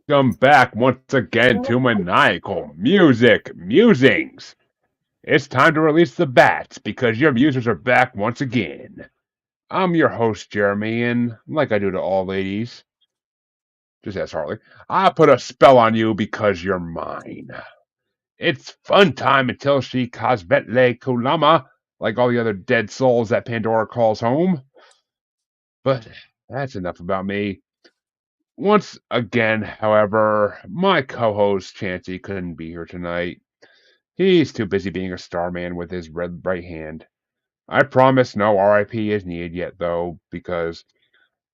Welcome back once again to Maniacal Music Musings. It's time to release the bats because your musers are back once again. I'm your host, Jeremy, and like I do to all ladies, just ask Harley, I put a spell on you because you're mine. It's fun time until she Cosvetle Kulama, like all the other dead souls that Pandora calls home. But that's enough about me. Once again, however, my co-host Chancey couldn't be here tonight. He's too busy being a starman with his red right hand. I promise no RIP is needed yet, though, because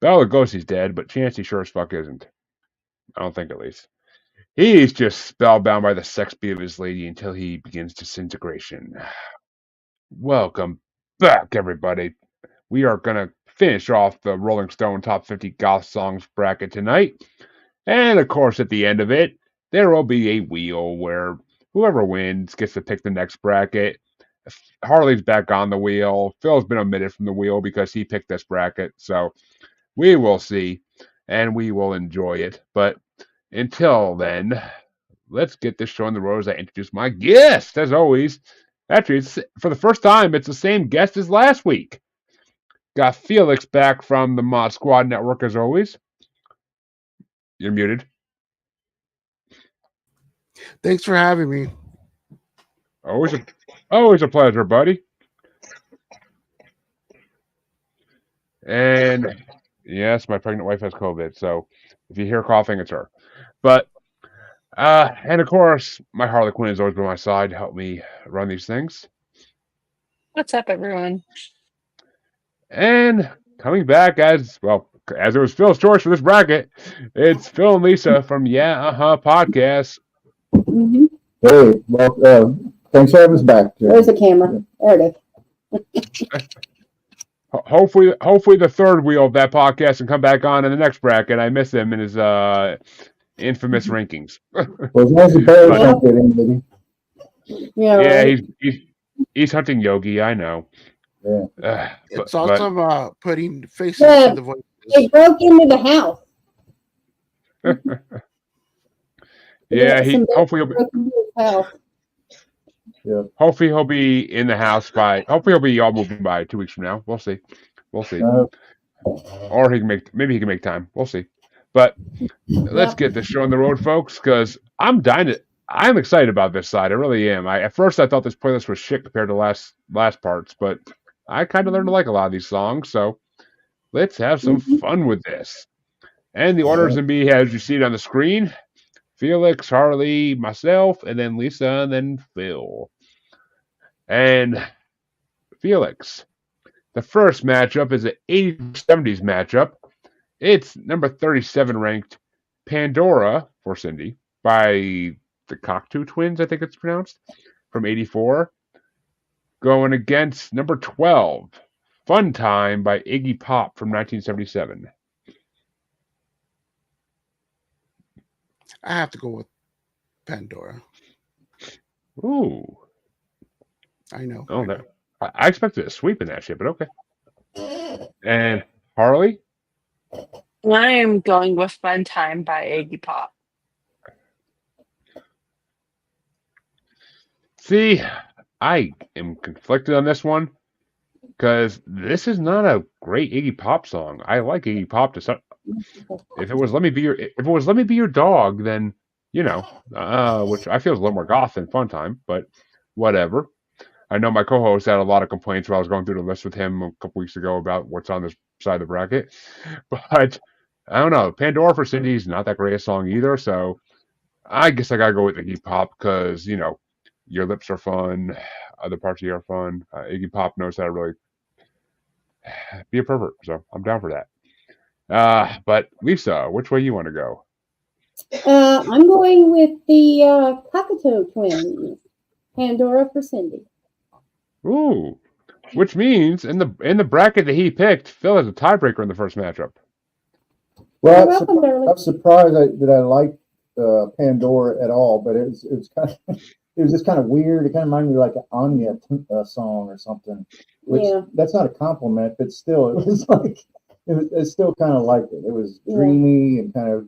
Bela Lugosi's dead, but Chancey sure as fuck isn't. I don't think, at least. He's just spellbound by the sex beat of his lady until he begins disintegration. Welcome back, everybody. We are going to finish off the Rolling Stone Top 50 Goth Songs bracket tonight. And, of course, at the end of it, there will be a wheel where whoever wins gets to pick the next bracket. Harley's back on the wheel. Phil's been omitted from the wheel because he picked this bracket. So we will see, and we will enjoy it. But until then, let's get this show on the road as I introduce my guest, as always. Actually, it's, for the first time, it's the same guest as last week. Got Felix back from the Mod Squad Network, as always. You're muted. Thanks for having me. Always a pleasure, buddy. And yes, my pregnant wife has COVID, so if you hear coughing, it's her. But and of course, my Harley Quinn has always been by my side to help me run these things. What's up, everyone? And coming back as it was Phil's choice for this bracket, it's Phil and Lisa from podcast. Mm-hmm. Hey, well, thanks for having us back. There's the camera. There it is. Hopefully the third wheel of that podcast can come back on in the next bracket. I miss him in his infamous rankings. Well, as long as the Bears don't get in, yeah, right. He's hunting Yogi. I know. Yeah. It's also about putting faces to the voices. They broke into the house. Yeah, hopefully he'll be in the house hopefully he'll be all moving by 2 weeks from now. We'll see. Or maybe he can make time. We'll see. But let's get this show on the road, folks, because I'm excited about this side. I really am. At first I thought this playlist was shit compared to last parts, but I kind of learned to like a lot of these songs, so let's have some fun with this. And the order is going to be as you see it on the screen. Felix, Harley, myself, and then Lisa, and then Phil. And Felix, the first matchup is an 80s-70s matchup. It's number 37 ranked Pandora for Cindy by the Cocteau Twins, I think it's pronounced, from 84. Going against number 12, Fun Time by Iggy Pop from 1977. I have to go with Pandora. Ooh. I know. Oh, no. I expected a sweep in that shit, but okay. And Harley? I am going with Fun Time by Iggy Pop. See, I am conflicted on this one because this is not a great Iggy Pop song. I like Iggy Pop to some. If it was Let Me Be Your Dog, then which I feel is a little more goth than Fun Time, but whatever. I know my co-host had a lot of complaints while I was going through the list with him a couple weeks ago about what's on this side of the bracket, but I don't know. Pandora for Cindy's not that great a song either, so I guess I gotta go with Iggy Pop because Your Lips Are Fun, other parts of you are fun. Iggy Pop knows how to really be a pervert, so I'm down for that. But Lisa, which way you want to go? I'm going with the Cocteau Twins, Pandora for Cindy. Ooh, which means in the bracket that he picked, Phil has a tiebreaker in the first matchup. Well, I'm surprised that I liked Pandora at all, but it was kind of it was just kind of weird. It kind of reminded me of like an Anya song or something. Which that's not a compliment, but still, it was like it's still kind of like it. It was dreamy and kind of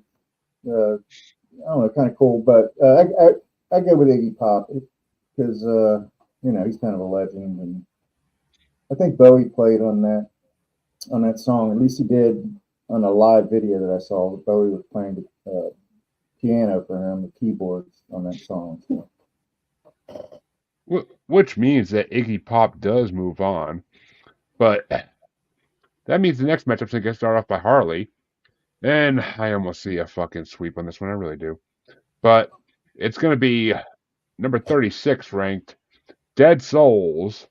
don't know, kind of cool. But I go with Iggy Pop because he's kind of a legend, and I think Bowie played on that song. At least he did on a live video that I saw. Bowie was playing the piano for him, the keyboards on that song. So. Which means that Iggy Pop does move on, but that means the next matchup's going to get started off by Harley, and I almost see a fucking sweep on this one. I really do. But it's going to be number 36 ranked Dead Souls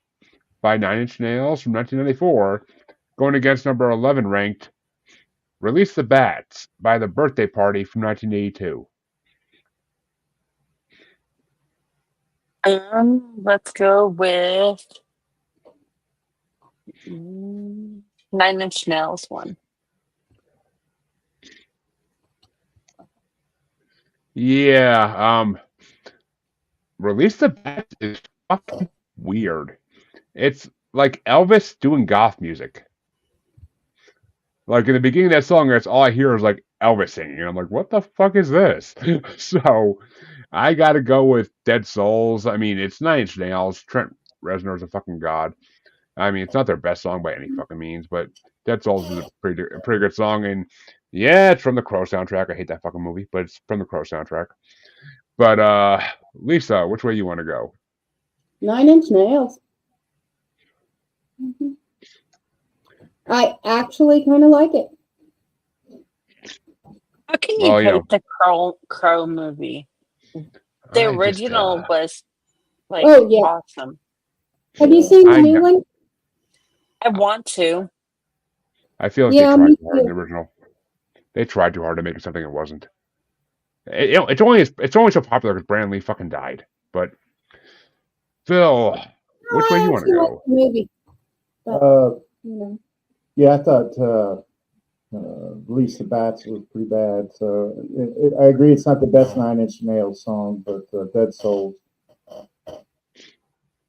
by Nine Inch Nails from 1994, going against number 11 ranked Release the Bats by The Birthday Party from 1982. Let's go with 9 Inch Nails one. Yeah, Release the Bats is fucking weird. It's like Elvis doing goth music. Like in the beginning of that song, that's all I hear is like Elvis singing. And I'm like, what the fuck is this? So I gotta go with Dead Souls. I mean, it's Nine Inch Nails. Trent Reznor's a fucking god. I mean, it's not their best song by any fucking means, but Dead Souls is a pretty good song. And yeah, it's from the Crow soundtrack. I hate that fucking movie, but it's from the Crow soundtrack. But Lisa, which way you want to go? 9 Inch Nails. Mm-hmm. I actually kind of like it. How can you hate the Crow movie? The original was like awesome. Have you seen the new one? I want to. I feel like they tried too hard in the original. They tried too hard to make it something it wasn't. It's only so popular because Brandon Lee fucking died. But Phil, which way you want to go? Maybe. Yeah, I thought Release the Bats was pretty bad. So I agree, it's not the best Nine Inch Nails song, but Dead Souls.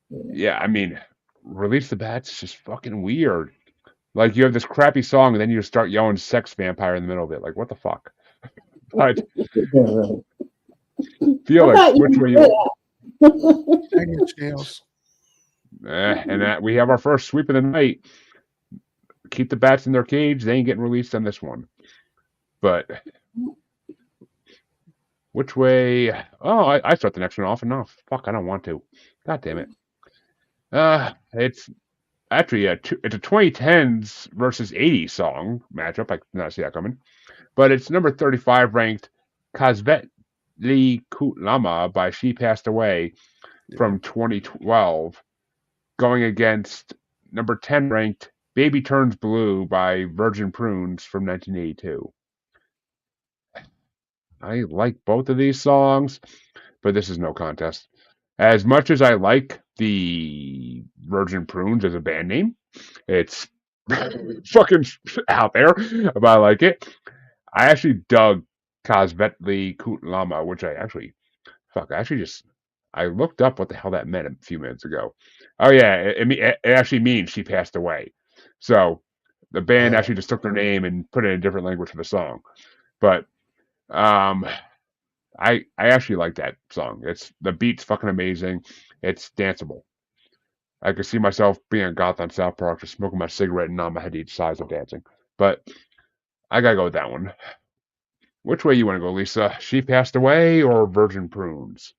Yeah, I mean, Release the Bats is just fucking weird. Like you have this crappy song, and then you start yelling "sex vampire" in the middle of it. Like, what the fuck? But Felix, which way you? Nine Inch Nails. And that we have our first sweep of the night. Keep the bats in their cage. They ain't getting released on this one. But which way? Oh, I start the next one off, and no, fuck, I don't want to. God damn it. It's actually it's a 2010s versus 80s song matchup. I did not see that coming. But it's number 35 ranked Kasvetli Kutlama by She Passed Away from 2012, going against number 10 ranked Baby Turns Blue by Virgin Prunes from 1982. I like both of these songs, but this is no contest. As much as I like the Virgin Prunes as a band name, it's fucking out there, but I like it. I actually dug Kasvetli Kutlama, which I looked up what the hell that meant a few minutes ago. Oh yeah, it actually means she passed away. So the band actually just took their name and put it in a different language for the song. But I actually like that song. The beat's fucking amazing. It's danceable. I could see myself being a goth on South Park, just smoking my cigarette and nodding my head each side of dancing. But I gotta go with that one. Which way you want to go, Lisa? She Passed Away or Virgin Prunes?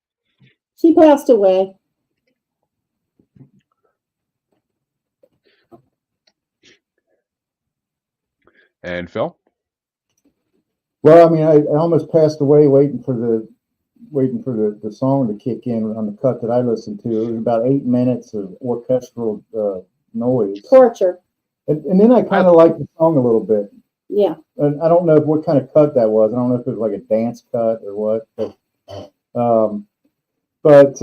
She Passed Away. And Phil? Well, I mean, I almost passed away waiting for the song to kick in on the cut that I listened to. It was about 8 minutes of orchestral noise. Torture. And then I kind of liked the song a little bit. Yeah. And I don't know what kind of cut that was. I don't know if it was like a dance cut or what. But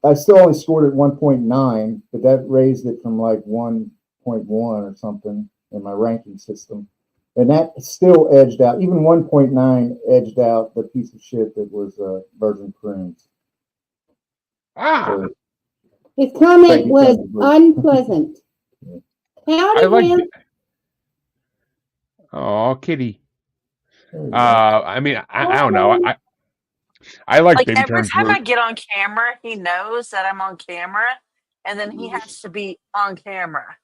I still only scored at 1.9, but that raised it from like 1.1 or something in my ranking system. And that still edged out, even 1.9 edged out the piece of shit that was Virgin Prunes. So, his comment was unpleasant. Howdy, man. Oh, kitty. I mean, I don't know. I like Like Baby every Turns time Blue. I get on camera, he knows that I'm on camera, and then he has to be on camera.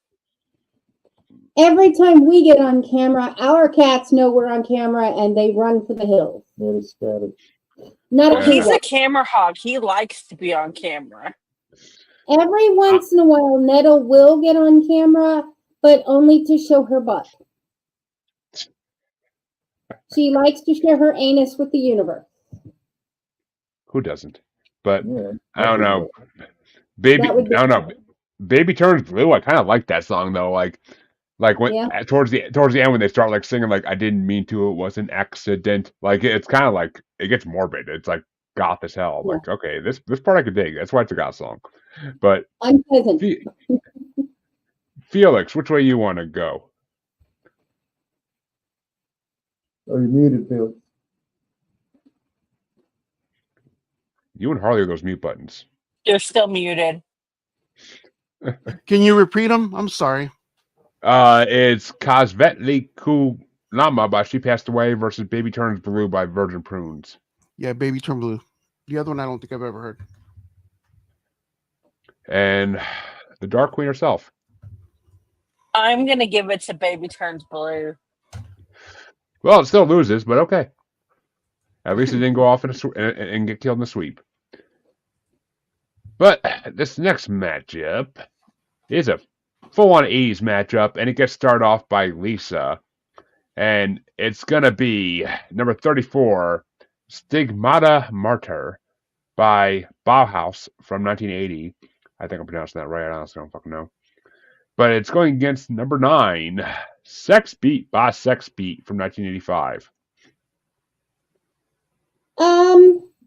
Every time we get on camera, our cats know we're on camera and they run for the hills. Yeah, it's scattered. Not Well, a he's Hugo. a camera hog. He likes to be on camera. Every once in a while, Nettle will get on camera, but only to show her butt. She likes to share her anus with the universe. Who doesn't? But Yeah, I don't know. That would be- I don't know. Baby Turns Blue. I kind of like that song though. Like when Yeah. towards the end when they start like singing like I didn't mean to, it was an accident. Like it's kind of like it gets morbid. It's like goth as hell. Yeah. Like okay, this part I could dig. That's why it's a goth song. But I'm peasant. Felix, which way you want to go? Are you muted, Felix? You and Harley are those mute buttons. You're still muted. Can you repeat them? I'm sorry. It's Kazvetli Kulama by She Passed Away versus Baby Turns Blue by Virgin Prunes. Yeah, Baby Turn Blue. The other one I don't think I've ever heard. And the Dark Queen herself. I'm gonna give it to Baby Turns Blue. Well, it still loses, but okay. At least it didn't go off and get killed in the sweep. But this next matchup is a full-on 80s matchup, and it gets started off by Lisa. And it's going to be number 34, Stigmata Martyr by Bauhaus from 1980. I think I'm pronouncing that right. I honestly don't fucking know. But it's going against number 9, Sex Beat by Sex Beat from 1985.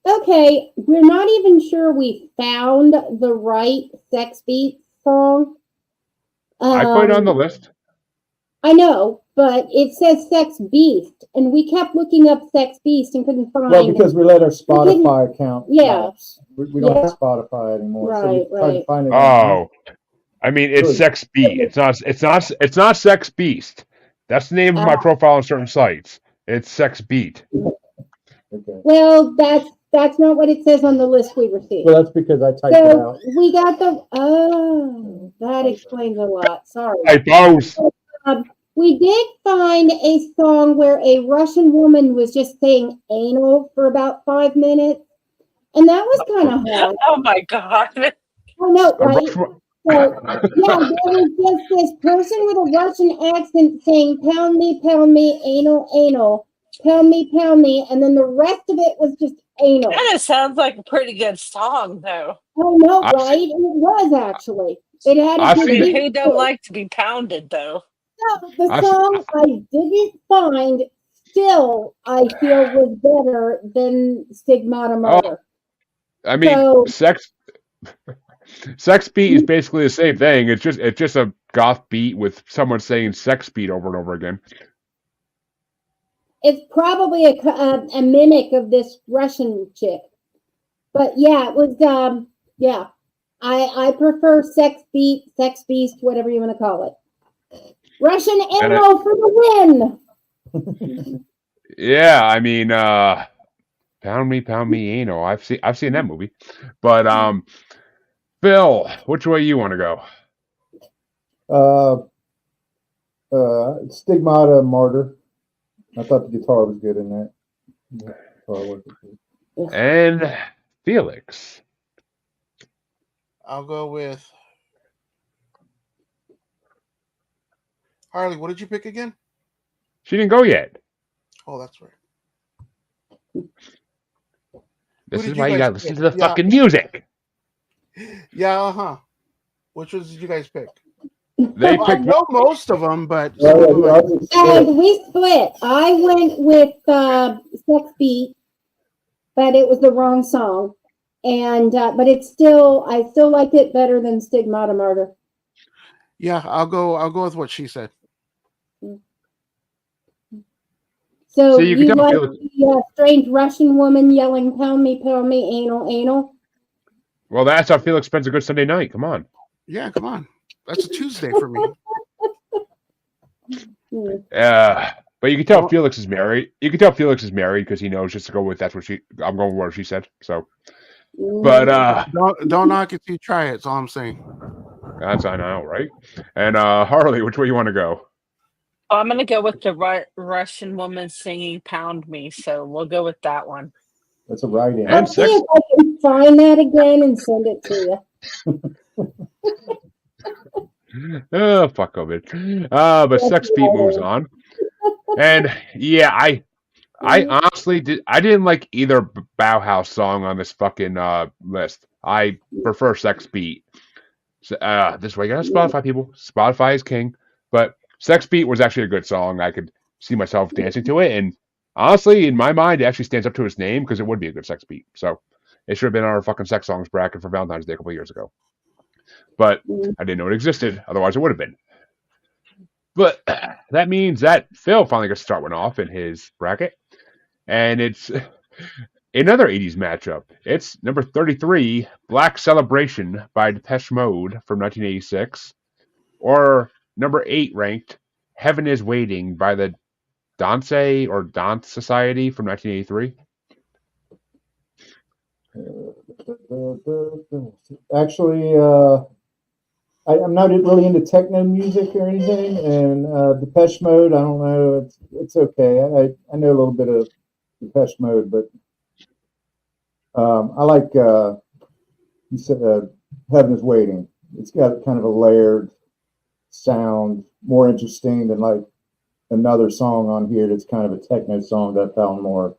Okay, we're not even sure we found the right Sex Beat song. I put it on the list. I know, but it says Sex Beast, and we kept looking up Sex Beast and couldn't find. Well, because we let our Spotify account. Yeah. lapse. We don't have Spotify anymore. So we Right, tried to right. find it. Oh, I mean it's Good. Sex Beat. It's not Sex Beast. That's the name of my profile on certain sites. It's Sex Beat. Okay. Well, that's not what it says on the list we received. Well, that's because I typed it So out. we got that explains a lot. Sorry. Typos. We did find a song where a Russian woman was just saying anal for about 5 minutes. And that was kind of hot. Oh my god. I know, A right? Russian- So, yeah, there was just this person with a Russian accent saying, pound me, anal, anal, pound me, and then the rest of it was just anal. Kind of sounds like a pretty good song, though. Oh, no, I've right? It was actually. It had a I've good seen it. beat Who to don't it. like to be pounded, though? So, the I've- song I didn't find still, I feel, was better than Stigmata Murder. I mean, So- Sex Beat is basically the same thing. It's just a goth beat with someone saying sex beat over and over again. It's probably a mimic of this Russian chick. But yeah, it was, yeah. I prefer Sex Beat, Sex Beast, whatever you want to call it. Russian ammo for the win. Yeah, I mean, pound me, anal. I've seen that movie, but Bill, which way you want to go? Stigmata Martyr. I thought the guitar was good in that. Guitar worked good. And Felix. I'll go with Harley. What did you pick again? She didn't go yet. Oh, that's right. This did is you why you guys gotta listen pick? to the Yeah. fucking music. Yeah, Which ones did you guys pick? They Well, I picked. know most of them, but And we split. I went with Sex Beat, but it was the wrong song. And but it's still, I still liked it better than Stigmata Murder. yeah, I'll go with what she said. So See, you you can tell like Felix- the strange Russian woman yelling, pound me, anal, anal? Well, that's how Felix spends a good Sunday night. Come on. Yeah, come on. That's a Tuesday for me. Hmm. But you can tell Felix is married. You can tell Felix is married because he knows just to go with that's what she. I'm going with what she said. So, but don't knock it till you try it. That's all I'm saying. That's I know, right? And Harley, which way you want to go? I'm gonna go with the Russian woman singing "Pound Me," so we'll go with that one. That's a right in. Let's see if I can find that again and send it to you. Oh, fuck COVID. But Sex Beat moves on. And yeah, I honestly didn't like either Bauhaus song on this fucking list. I prefer Sex Beat. This way, guys, Spotify people. Spotify is king. But Sex Beat was actually a good song. I could see myself dancing to it, and honestly, in my mind, it actually stands up to its name because it would be a good sex beat. So it should have been our fucking sex songs bracket for Valentine's Day a couple of years ago. But I didn't know it existed. Otherwise, it would have been. But that means that Phil finally gets to start one off in his bracket. And it's another 80s matchup. It's number 33, Black Celebration by Depeche Mode from 1986. Or number 8 ranked, Heaven is Waiting by the Dance Society from 1983. Actually, I'm not really into techno music or anything, and Depeche Mode, I don't know, it's okay. I know a little bit of Depeche Mode, but I like you said Heaven is Waiting. It's got kind of a layered sound, more interesting than like another song on here that's kind of a techno song that I found more.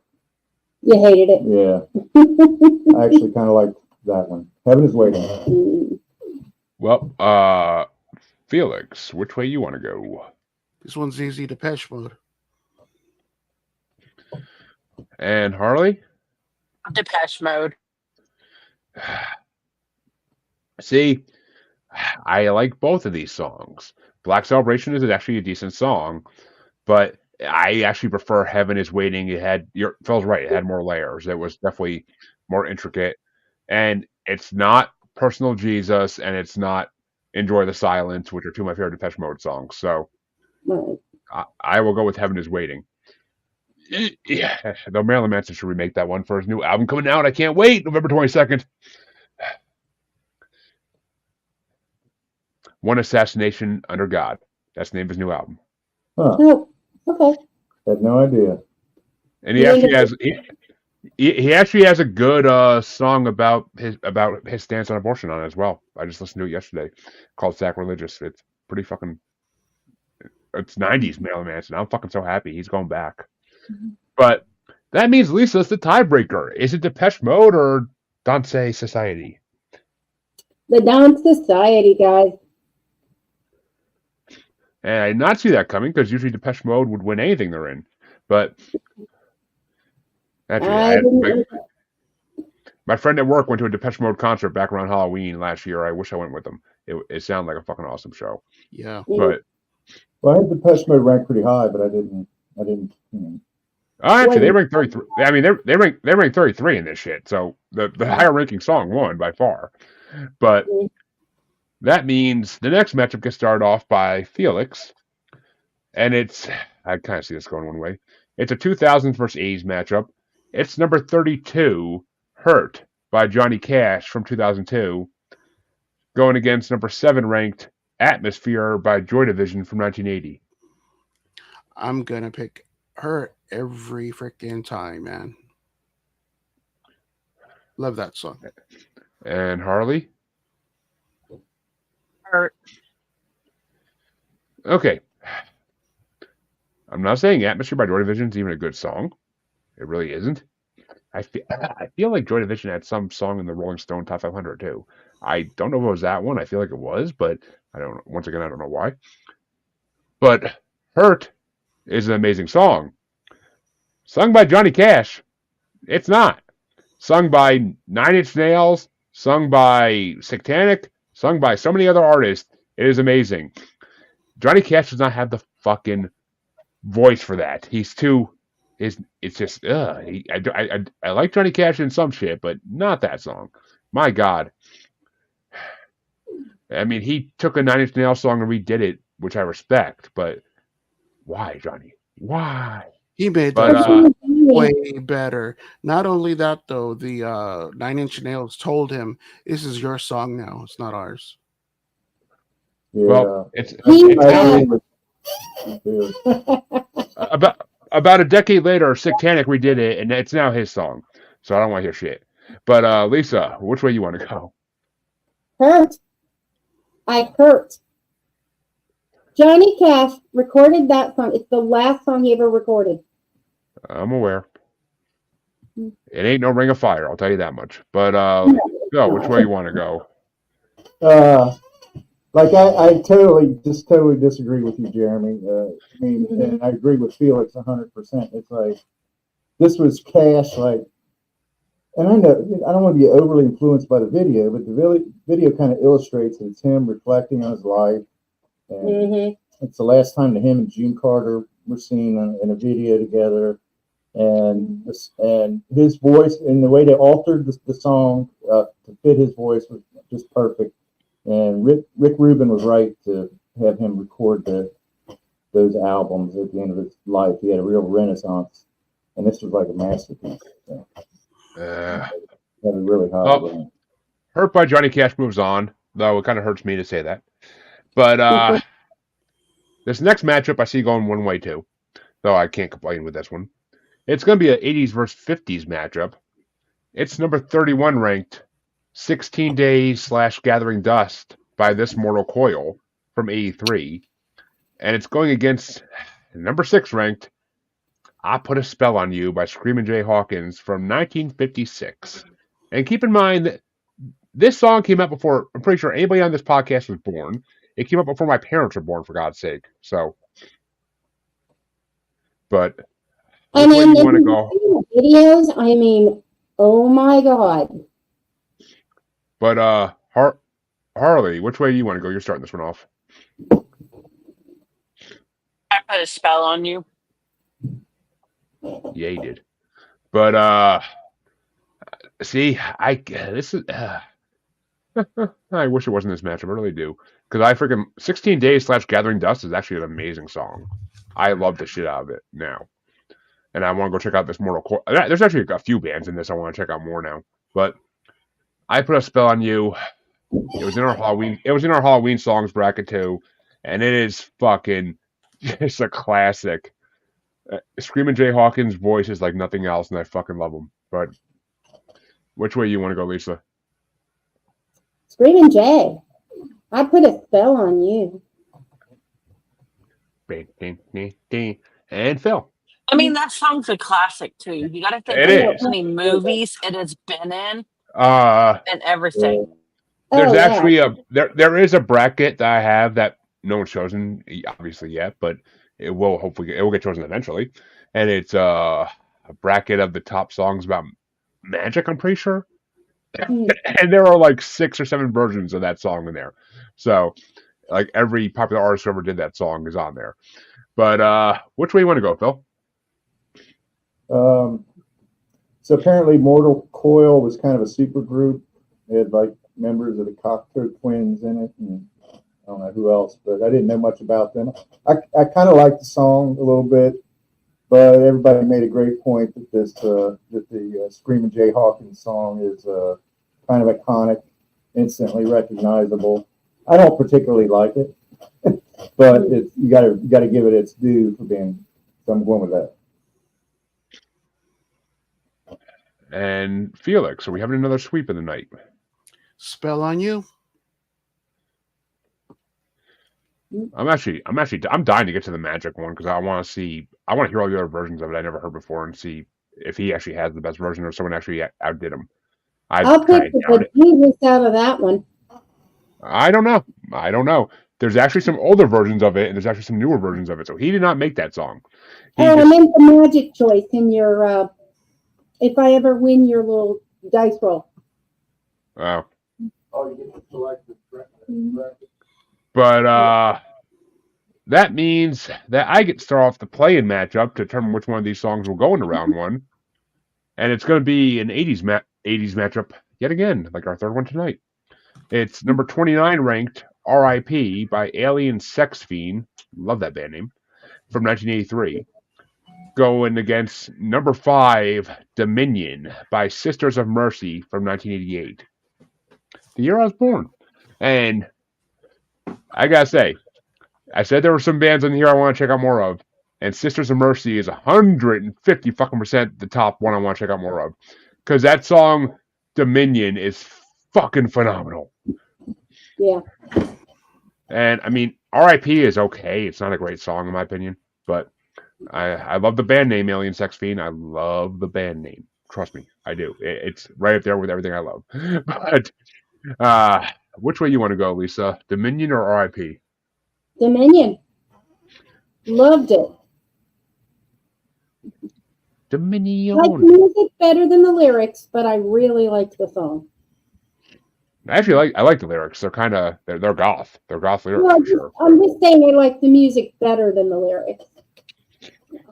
You hated it? Yeah. I actually kind of like that one. Heaven is Waiting. Well, Felix, which way you want to go? This one's easy, Depeche Mode. And Harley? Depeche Mode. See, I like both of these songs. Black Celebration is actually a decent song, but I actually prefer Heaven is Waiting. Phil's right. It had more layers. It was definitely more intricate. And it's not Personal Jesus, and it's not Enjoy the Silence, which are two of my favorite Depeche Mode songs. So I will go with Heaven is Waiting. Yeah, though Marilyn Manson should remake that one for his new album coming out. I can't wait. November 22nd. One Assassination Under God. That's the name of his new album. Huh. Oh, okay. Had no idea. And he actually has he actually has a good song about his stance on abortion on it as well. I just listened to it yesterday, called Sacrilegious. It's pretty fucking. It's 90s Marilyn Manson. I'm fucking so happy he's going back. Mm-hmm. But that means Lisa's the tiebreaker. Is it Depeche Mode or Dance Society? The Dance Society, guys. And I did not see that coming because usually Depeche Mode would win anything they're in. But actually, my friend at work went to a Depeche Mode concert back around Halloween last year. I wish I went with them. It sounded like a fucking awesome show. Yeah. But I had Depeche Mode ranked pretty high, but I didn't. You know. Oh, actually, they ranked 33. I mean, they ranked 33 in this shit. So the higher ranking song won by far. But that means the next matchup gets started off by Felix, and I kind of see this going one way. It's a 2000s versus 80s matchup. It's number 32, Hurt by Johnny Cash from 2002, going against number 7 ranked Atmosphere by Joy Division from 1980. I'm gonna pick Hurt every freaking time, man. Love that song. And Harley? Hurt. Okay. I'm not saying Atmosphere by Joy Division is even a good song. It really isn't. I feel like Joy Division had some song in the Rolling Stone Top 500 too. I don't know if it was that one. I feel like it was, but I don't. Once again, I don't know why. But Hurt is an amazing song. Sung by Johnny Cash. It's not. Sung by Nine Inch Nails. Sung by Satanic. Sung by so many other artists. It is amazing. Johnny Cash does not have the fucking voice for that. He's too. It's just. I like Johnny Cash in some shit, but not that song. My God. I mean, he took a Nine Inch Nails song and redid it, which I respect, but why, Johnny? Why? He made But, that song way better. Not only that, though, the 9 Inch Nails told him, "This is your song now. It's not ours." Yeah. Well, it's I agree with about a decade later, Satanic redid it, and it's now his song. So I don't want to hear shit. But Lisa, which way you want to go? Hurt. I hurt. Johnny Cash recorded that song. It's the last song he ever recorded. I'm aware. It ain't no Ring of Fire, I'll tell you that much. But no, which way you want to go? Like I totally disagree with you, Jeremy. I mean, and I agree with Felix 100%. It's like this was Cash, like, and I know I don't want to be overly influenced by the video, but the video kind of illustrates that it's him reflecting on his life, and it's the last time that him and June Carter were seen in a video together, and his voice and the way they altered the song to fit his voice was just perfect. And Rick Rubin was right to have him record those albums at the end of his life. He had a real renaissance, and this was like a masterpiece. So. That was really hard. Well, Hurt by Johnny Cash moves on, though it kind of hurts me to say that. But this next matchup I see going one way too, though I can't complain with this one. It's going to be an 80s versus 50s matchup. It's number 31 ranked 16 Days / Gathering Dust by This Mortal Coil from 83. And it's going against number 6 ranked I Put a Spell on You by Screamin' Jay Hawkins from 1956. And keep in mind that this song came out before, I'm pretty sure anybody on this podcast was born. It came out before my parents were born, for God's sake. So, but I mean, you want to go? Videos, I mean, oh my God. But Harley, which way do you want to go? You're starting this one off. I Put a Spell on You. Yeah, he did. But see, I wish it wasn't this matchup. I really do, because I freaking 16 Days / Gathering Dust is actually an amazing song. I love the shit out of it now, and I want to go check out this Mortal Coil. There's actually a few bands in this I want to check out more now, but I Put a Spell on You. It was in our Halloween. It was in our Halloween songs bracket too, and it is fucking. It's a classic. Screamin' Jay Hawkins' voice is like nothing else, and I fucking love him. But which way you want to go, Lisa? Screamin' Jay. I Put a Spell on You. And Phil. I mean, that song's a classic too. You got to think of how many movies it has been in. And everything. There's actually there is a bracket that I have that no one's chosen obviously yet, but it will get chosen eventually, and it's a bracket of the top songs about magic, I'm pretty sure. And there are like 6 or 7 versions of that song in there, so like every popular artist who ever did that song is on there. But which way you want to go, Phil? So apparently Mortal Coil was kind of a super group. It had like members of the Cocteau Twins in it, and I don't know who else, but I didn't know much about them. I kind of liked the song a little bit, but everybody made a great point that the Screamin' Jay Hawkins song is kind of iconic, instantly recognizable. I don't particularly like it, but you got to give it its due for being. So I'm going with that. And Felix, are we having another sweep of the night? Spell on You. I'm dying to get to the magic one because I want to hear all the other versions of it I never heard before and see if he actually has the best version or someone actually outdid him. I'll pick the Jesus out of that one. I don't know. There's actually some older versions of it and there's actually some newer versions of it. So he did not make that song. I meant the magic choice in your if I ever win your little dice roll. Wow. Oh, you get to select the bracket. But that means that I get to start off the play-in matchup to determine which one of these songs will go into round one. And it's going to be an 80s matchup yet again, like our third one tonight. It's number 29 ranked R.I.P. by Alien Sex Fiend. Love that band name. From 1983. going against number 5, Dominion by Sisters of Mercy from 1988. The year I was born. And I gotta say, I said there were some bands on here I want to check out more of, and Sisters of Mercy is 150 fucking % the top one I want to check out more of. Because that song, Dominion, is fucking phenomenal. Yeah. And I mean, R.I.P. is okay. It's not a great song in my opinion, but I love the band name Alien Sex Fiend. I love the band name. Trust me, I do. It's right up there with everything I love. But which way you want to go, Lisa? Dominion or R.I.P.? Dominion. Loved it. Dominion. Like music better than the lyrics, but I really liked the song. Actually, I like the lyrics. They're kind of they're goth. They're goth lyrics Well, for sure. I'm just saying I like the music better than the lyrics.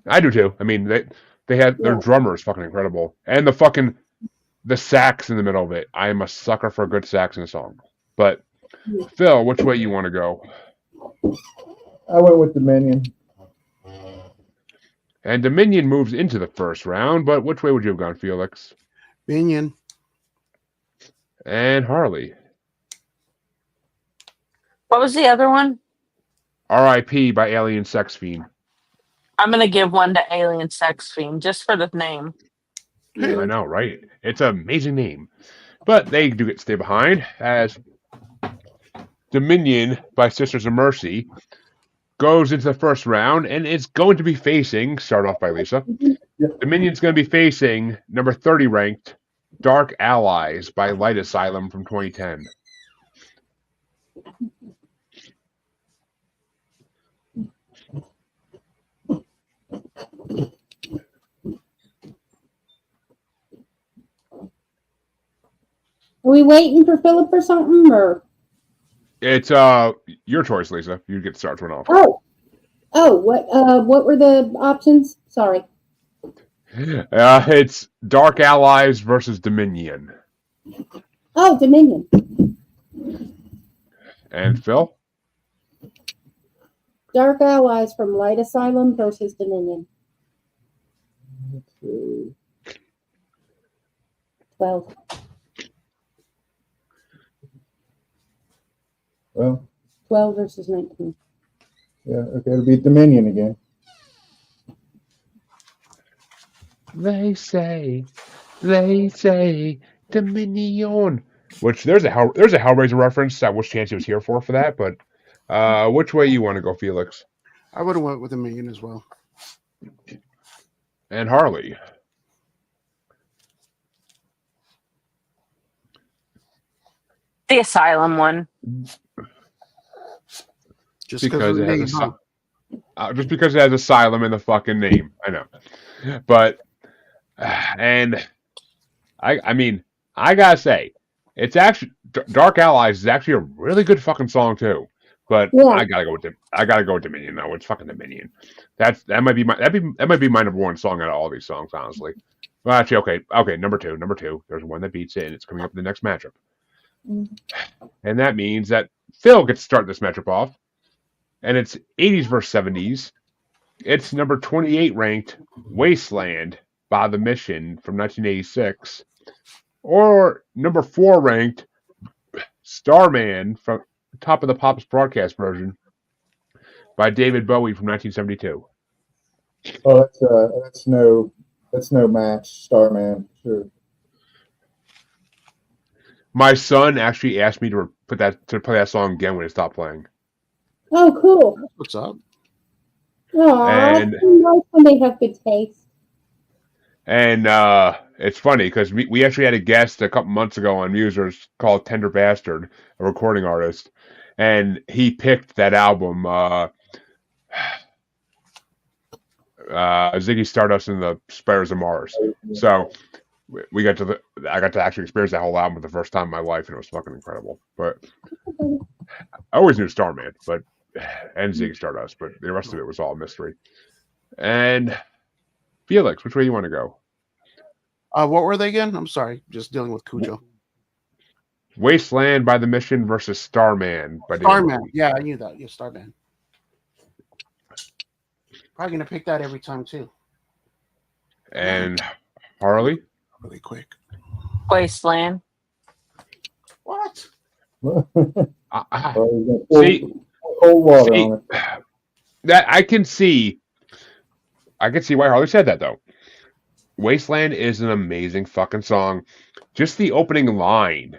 I do too. I mean, they had their drummer is fucking incredible, and the sax in the middle of it. I am a sucker for a good sax in a song. But Phil, which way you want to go? I went with Dominion. And Dominion moves into the first round, but which way would you have gone, Felix? Dominion. And Harley. What was the other one? R.I.P. by Alien Sex Fiend. I'm going to give one to Alien Sex Fiend just for the name. I know, right? It's an amazing name. But they do get to stay behind as Dominion by Sisters of Mercy goes into the first round and it's going to be facing, start off by Lisa, Dominion's going to be facing number 30 ranked Dark Allies by Light Asylum from 2010. Are we waiting for Philip or something, or? It's your choice, Lisa. You get to start one off. What were the options? Sorry. It's Dark Allies versus Dominion. Oh, Dominion. And Phil? Dark Allies from Light Asylum versus Dominion. 12. Well, 12 versus 19. yeah, okay, it'll be Dominion again. They say Dominion. Which there's a Hellraiser reference. I wish Chancey was here for that. But which way you want to go, Felix? I would have went with Dominion as well. And Harley. The Asylum one. Just because it name, has just because it has Asylum in the fucking name. I know. But and I mean, I gotta say, it's actually Dark Allies is actually a really good fucking song too. But Yeah. I gotta go with Dominion though. It's fucking Dominion. That might be my number one song out of all these songs, honestly. Well, actually, okay, number two. There's one that beats it, and it's coming up in the next matchup. And that means that Phil gets to start this matchup off. And it's 80s versus 70s. It's number 28 ranked Wasteland by The Mission from 1986. Or number 4 ranked Starman from Top of the Pops broadcast version by David Bowie from 1972. Oh, that's no match, Starman, sure. My son actually asked me to play that song again when it stopped playing. Oh, cool. What's up? Oh, And- it's nice when they have good taste. And it's funny because we actually had a guest a couple months ago on Musers called Tender Bastard, a recording artist, and he picked that album, Ziggy Stardust and the Spiders of Mars. So I got to actually experience that whole album for the first time in my life, and it was fucking incredible. But I always knew Starman, and Ziggy Stardust, but the rest of it was all mystery. And Felix, which way you want to go? What were they again? I'm sorry, just dealing with Cujo. Wasteland by The Mission versus Starman by David Starman. Bowie. Yeah, I knew that. Yeah, Starman. Probably gonna pick that every time too. And Harley? Really quick. Wasteland. What? See, cold water on it. That I can see why Harley said that though. Wasteland is an amazing fucking song. Just the opening line,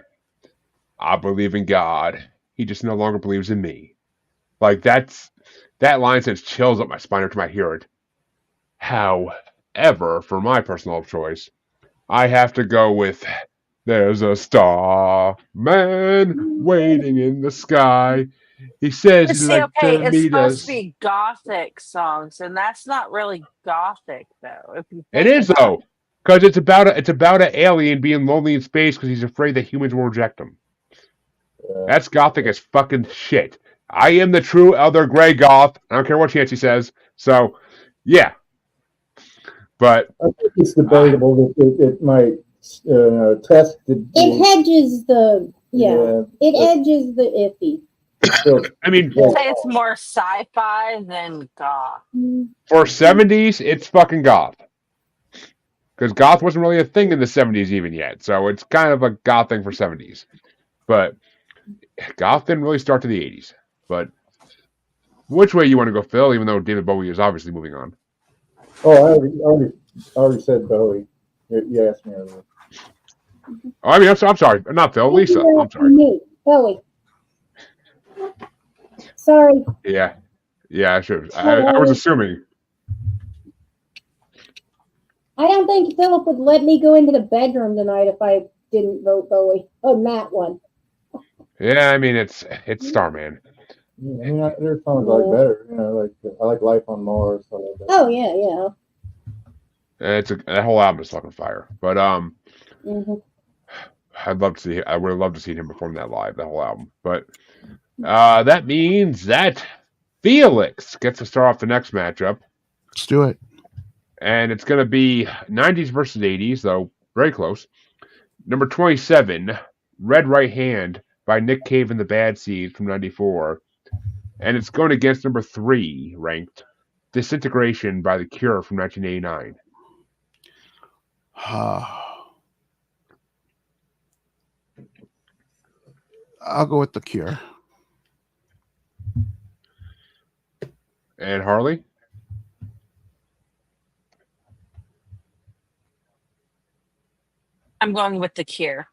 I believe in God. He just no longer believes in me. Like that line sends chills up my spine every time I hear it. However, for my personal choice, I have to go with There's a star man waiting in the sky. He says he'd like to It's meet supposed us. to be gothic songs, and that's not really gothic though. If you It think is about though, because it's about an alien being lonely in space because he's afraid that humans will reject him. That's gothic as fucking shit. I am the true Elder Grey goth. I don't care what Chancey says. So, yeah. But I think it's debatable that it might test the. It hedges the it edges the iffy. I mean, I'd say it's more sci-fi than goth. for 70s, it's fucking goth. Because goth wasn't really a thing in the 70s even yet. So it's kind of a goth thing for 70s. But goth didn't really start to the 80s. But which way you want to go, Phil, even though David Bowie is obviously moving on? Oh, I already said Bowie. You asked me earlier. Oh, I mean, I'm sorry. Not Phil, Lisa. I'm sorry. Me, Bowie. Sorry. Yeah, I should. I was assuming. I don't think Philip would let me go into the bedroom tonight if I didn't vote Bowie on that one. Yeah, I mean, it's Starman. Yeah, I mean, there's songs I like better. You know, like I like Life on Mars. Like that. Oh yeah. That whole album is fucking fire. But Mm-hmm. I would have loved to see him perform that live, that whole album. But that means that Felix gets to start off the next matchup. Let's do it. And it's going to be 90s versus 80s, though very close. Number 27, Red Right Hand by Nick Cave and the Bad Seeds from 94. And it's going against number 3 ranked Disintegration by The Cure from 1989. I'll go with The Cure. And Harley? I'm going with The Cure.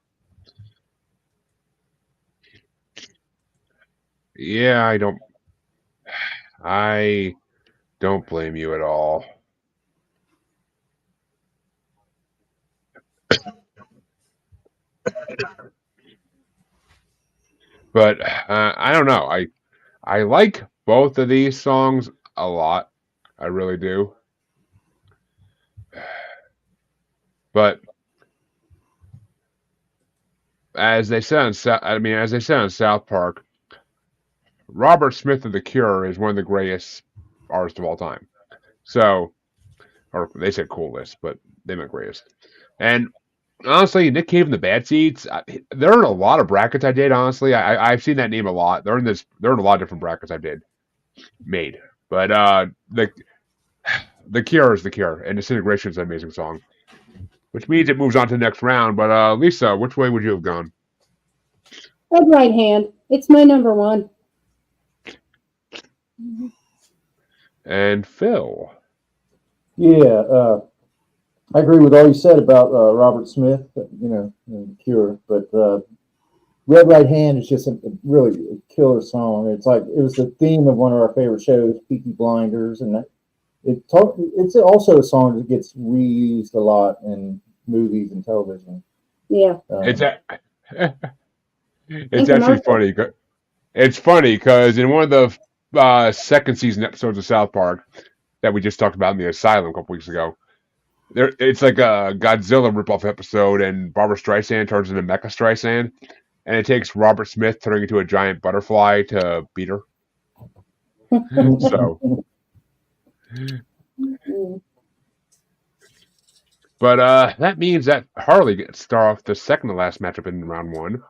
Yeah, I don't blame you at all. But I don't know. I like both of these songs a lot. I really do. But as they said on South Park, Robert Smith of The Cure is one of the greatest artists of all time. So, or they said coolest, but they meant greatest. And honestly, Nick Cave and the Bad Seeds, they're in a lot of brackets I did, honestly. I've seen that name a lot. They're in a lot of different brackets I did made. But the Cure is The Cure, and Disintegration is an amazing song. Which means it moves on to the next round. But Lisa, which way would you have gone? Red Right Hand. It's my number one. And Phil. Yeah, I agree with all you said about Robert Smith, The Cure, but Red Right Hand is just a really killer song. It's like it was the theme of one of our favorite shows, Peaky Blinders, and it's also a song that gets reused a lot in movies and television. Yeah, It's actually funny. It's funny because in one of the second season episodes of South Park that we just talked about in the Asylum a couple weeks ago, it's like a Godzilla ripoff episode, and Barbara Streisand turns into Mecha Streisand, and it takes Robert Smith turning into a giant butterfly to beat her. So, but that means that Harley gets to start off the second to last matchup in round one,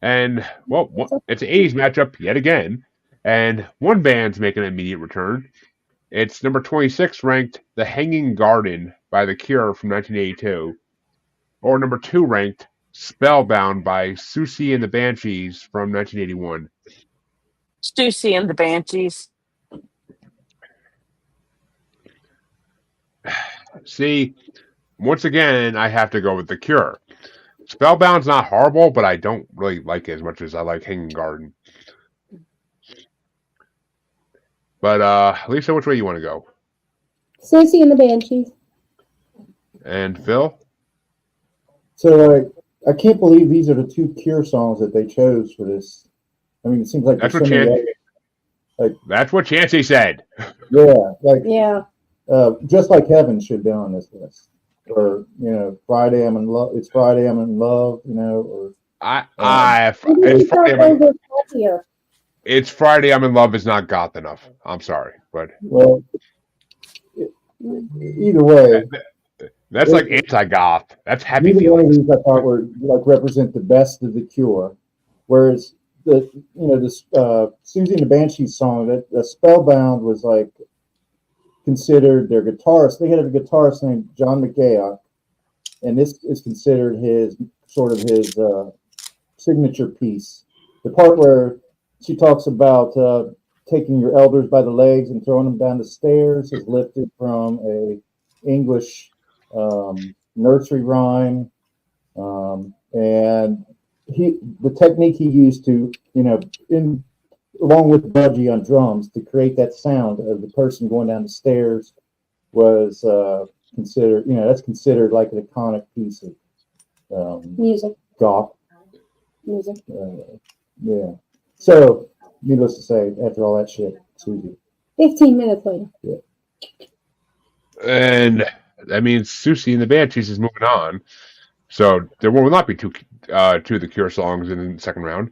and well, it's an 80s matchup yet again, and one band's making an immediate return. It's number 26 ranked The Hanging Garden by The Cure from 1982. Or number 2 ranked, Spellbound by Susie and the Banshees from 1981. Stussy and the Banshees. See, once again, I have to go with The Cure. Spellbound's not horrible, but I don't really like it as much as I like Hanging Garden. But, Lisa, which way you want to go? Susie and the Banshees. And Phil? So I can't believe these are the 2 Cure songs that they chose for this. I mean, it seems like That's there's what so many Chancey, that's what Chancey said. yeah, like Yeah. Just Like Heaven should be on this list. Or, you know, Friday I'm in love. It's Friday I'm in love, you know, or It's Friday I'm in love is not goth enough. I'm sorry, but well, either way, that's like anti-goth. That's happy neither one of feelings. these I thought were like represent the best of the Cure. Whereas this Susie and the Banshees song, that Spellbound was like considered their guitarist. They had a guitarist named John McGeoch, and this is considered his signature piece. The part where she talks about taking your elders by the legs and throwing them down the stairs is lifted from a English nursery rhyme, and the technique he used to, along with Budgie on drums, to create that sound of the person going down the stairs was considered, that's considered like an iconic piece of music. Goth. Music. Yeah. So, needless to say, after all that shit, Susie. 15 minutes later. Yeah. And that means Susie and the Banshees is moving on. So there will not be two of the Cure songs in the second round.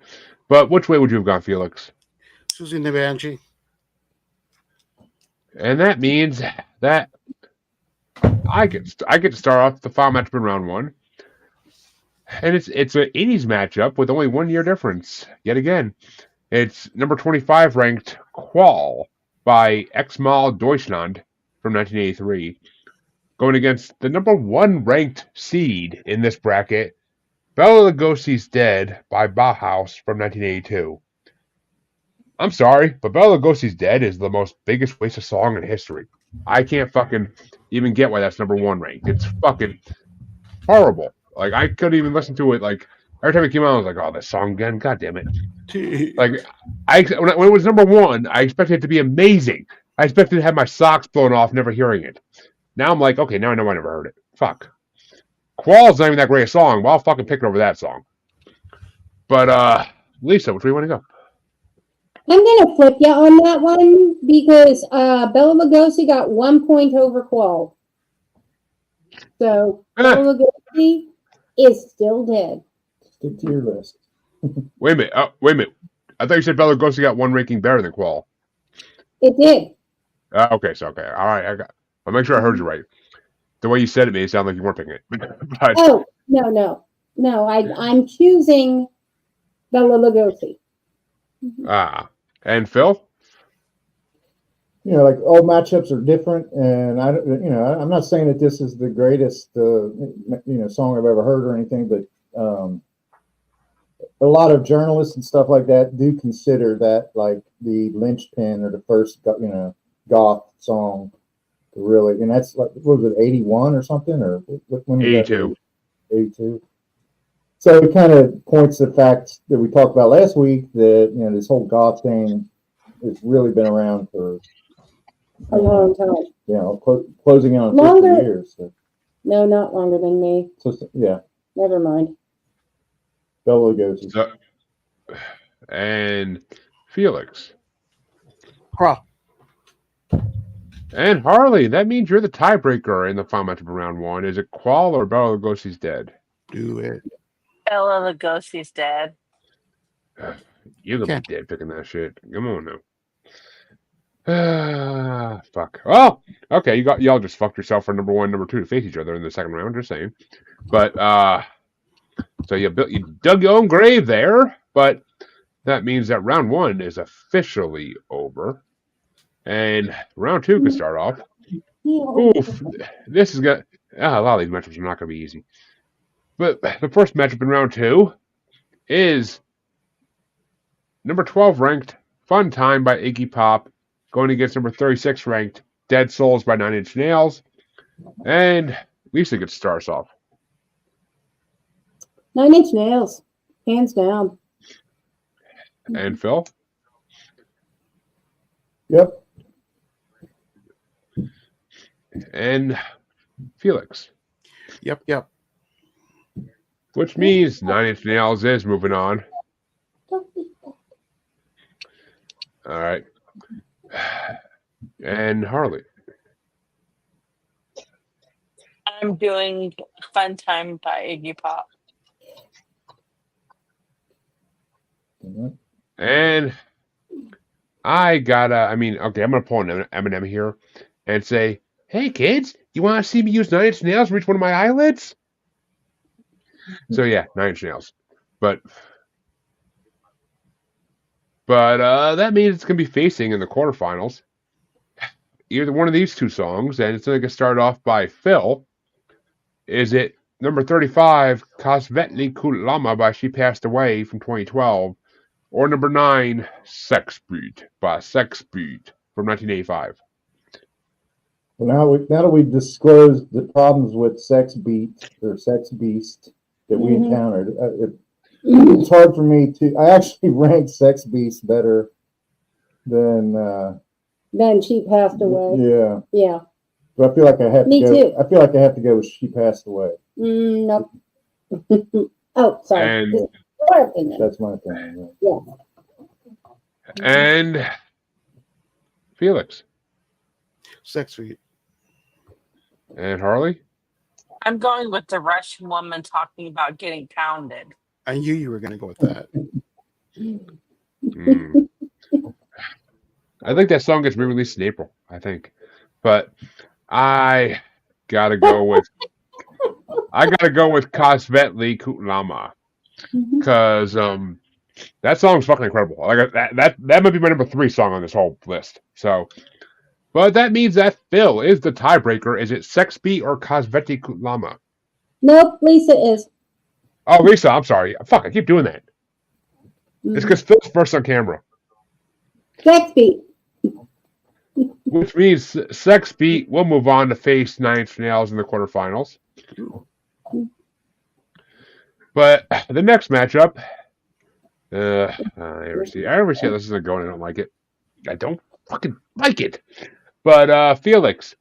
But which way would you have gone, Felix? Susie and the Banshee. And that means that I get to start off the final matchup in round one. And it's an 80s matchup with only 1 year difference. Yet again, it's number 25 ranked Qual by X-Mal Deutschland from 1983, going against the number 1 ranked seed in this bracket, Bela Lugosi's Dead by Bauhaus from 1982. I'm sorry, but Bela Lugosi's Dead is the most biggest waste of song in history. I can't fucking even get why that's number 1 ranked. It's fucking horrible. Like, I couldn't even listen to it. Like, every time it came out, I was like, oh, this song again, god damn it. Like, when it was number 1, I expected it to be amazing. I expected to have my socks blown off never hearing it. Now I'm like, okay, now I know I never heard it. Fuck. Qual's not even that great a song, but I'll fucking pick it over that song. But, Lisa, which way you want to go? I'm going to flip you on that one because Bela Lugosi got 1 point over Qual. So, Bela Lugosi is still dead. Stick to your list. Wait a minute. I thought you said Bela Lugosi got 1 ranking better than Qual. It did. Okay. All right. I'll make sure I heard you right. The way you said it made it sound like you weren't picking it. But, oh, no. I'm choosing Bela Lugosi. And Phil? Like all matchups are different, and I'm not saying that this is the greatest, song I've ever heard or anything, but a lot of journalists and stuff like that do consider that like the linchpin or the first, goth song, really, and that's like, what was it, 81 or something, or when 82. 82. So it kind of points to the fact that we talked about last week that this whole goth thing has really been around for a long time. Closing in on 50 years. So. No, not longer than me. So yeah. Never mind. Bela Lugosi. And Felix. Qual. And Harley, that means you're the tiebreaker in the final matchup of round 1. Is it Qual or Bela Lugosi's Dead? Do it. Bela Lugosi's Dead. You're gonna be dead picking that shit. Come on now. Fuck. Well, okay, y'all just fucked yourself for number 1, number 2 to face each other in the second round. Just saying. But so you dug your own grave there. But that means that round 1 is officially over. And round 2 can start off. Oof, this is good. A lot of these matchups are not going to be easy. But the first matchup in round 2 is number 12 ranked Fun Time by Iggy Pop going against number 36 ranked Dead Souls by Nine Inch Nails. And Lisa gets starts off. Nine Inch Nails, hands down. And Phil? Yep. And Felix. Yep. Which means Nine Inch Nails is moving on. All right. And Harley. I'm doing Fun Time by Iggy Pop. And I'm gonna pull an Eminem here and say, hey kids, you want to see me use 9 Inch Nails to reach one of my eyelids? So yeah, 9 Inch Nails. But that means it's gonna be facing in the quarterfinals either one of these two songs, and it's gonna get started off by Phil. Is it number 35, Kasvetli Kutlama by She Passed Away from 2012, or number 9, Sex Beat by Sex Beat from 1985? Well, now that we've disclosed the problems with Sex Beat or Sex Beast that we encountered, it's hard for me to. I actually rank Sex Beast better than. Then She Passed Away. Yeah. But I feel like I have Me to go. too. I feel like I have to go with She Passed Away. Nope. Oh, sorry. And Your opinion. That's my opinion. Yeah. and Felix Sex Beat. and Harley. I'm going with the Russian woman talking about getting pounded. I knew you were going to go with that. I think that song gets re-released in April. I think, but I gotta go with Kasvetli Kutlama because that song's fucking incredible. Like that might be my number 3 song on this whole list. So, but that means that Phil is the tiebreaker. Is it Sex Beat or Kasvetli Kutlama? Nope, Lisa is. Oh, Lisa, I'm sorry. Fuck, I keep doing that. It's because Phil's first on camera. Sex Beat. Which means Sex Beat will move on to face 9 Inch Nails in the quarterfinals. But the next matchup, I never see how this isn't going. I don't like it. I don't fucking like it. But Felix,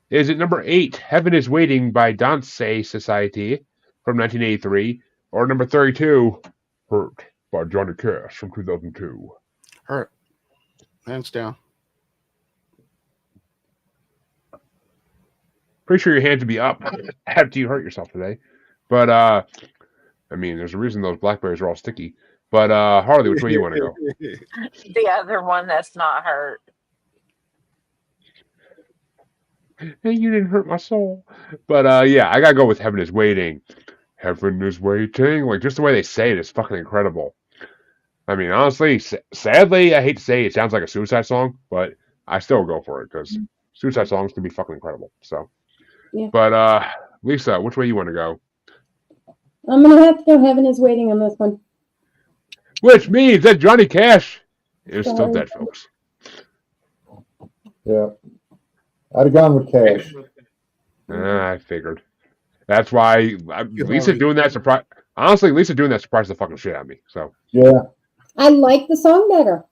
is it number 8, Heaven is Waiting by Danse Society from 1983, or number 32, Hurt by Johnny Cash from 2002? Hurt. Hands down. Pretty sure your hands would be up after you hurt yourself today. But, I mean, there's a reason those blackberries are all sticky. But, Harley, which way you want to go? The other one that's not hurt. Hey, you didn't hurt my soul. But, yeah, I got to go with Heaven is Waiting. Heaven is Waiting. Like, just the way they say it is fucking incredible. I mean, honestly, sadly, I hate to say it sounds like a Suicide song, but I still go for it because Suicide songs can be fucking incredible. So, yeah. But Lisa, which way you want to go? I'm gonna have to go Heaven is Waiting on this one. Which means that Johnny Cash is still dead, folks. Yeah, I'd have gone with Cash. I figured. That's why Lisa doing that surprise. Honestly, Lisa doing that surprised the fucking shit out of me. So yeah, I like the song better.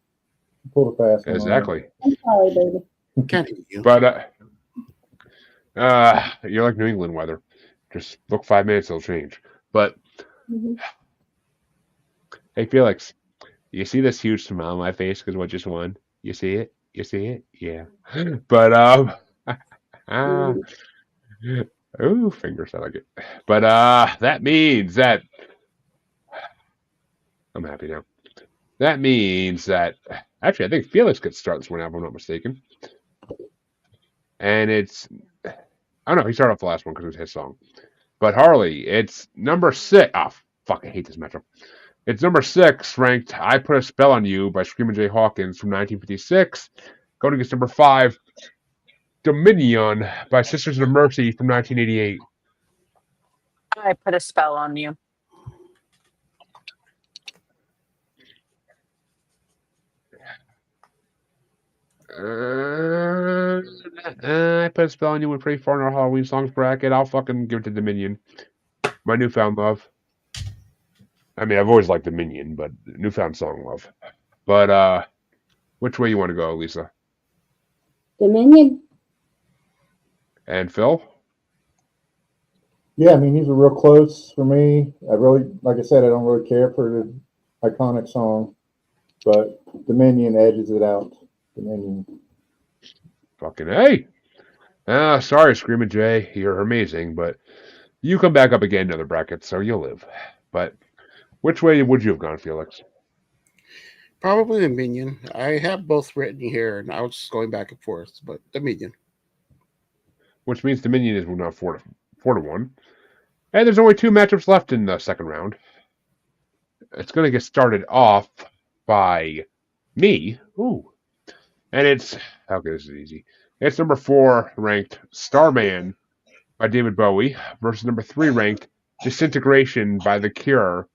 Pull a fast one. Exactly. I'm sorry, baby. Can't hate you. But you're like New England weather. Just look 5 minutes, it'll change. But hey, Felix, you see this huge smile on my face because what just won? You see it? You see it? Yeah. But ooh, fingers, I like it. But that means that I'm happy now. That means that actually I think Felix gets to start this one out if I'm not mistaken. And it's I don't know, he started off the last one because it was his song. But Harley, it's number 6. Oh fuck, I hate this matchup. It's number 6 ranked I Put a Spell on You by Screamin' Jay Hawkins from 1956. Going against number 5, Dominion by Sisters of Mercy from 1988. I put a spell on you. I put a spell on you. Went pretty far in our Halloween songs bracket. I'll fucking give it to Dominion. My newfound love. I mean, I've always liked Dominion, but newfound song love. But which way you want to go, Lisa? Dominion. And Phil? Yeah, I mean, these are real close for me. I really, like I said, I don't really care for the iconic song, but Dominion edges it out. Dominion. Fucking hey! Sorry, Screaming Jay. You're amazing, but you come back up again in another bracket, so you'll live. But which way would you have gone, Felix? Probably Dominion. I have both written here, and I was just going back and forth, but Dominion. Which means Dominion is now 4-1. And there's only 2 matchups left in the second round. It's going to get started off by me. Ooh. And it's, okay, this is easy. It's number 4 ranked Starman by David Bowie versus number 3 ranked Disintegration by The Cure.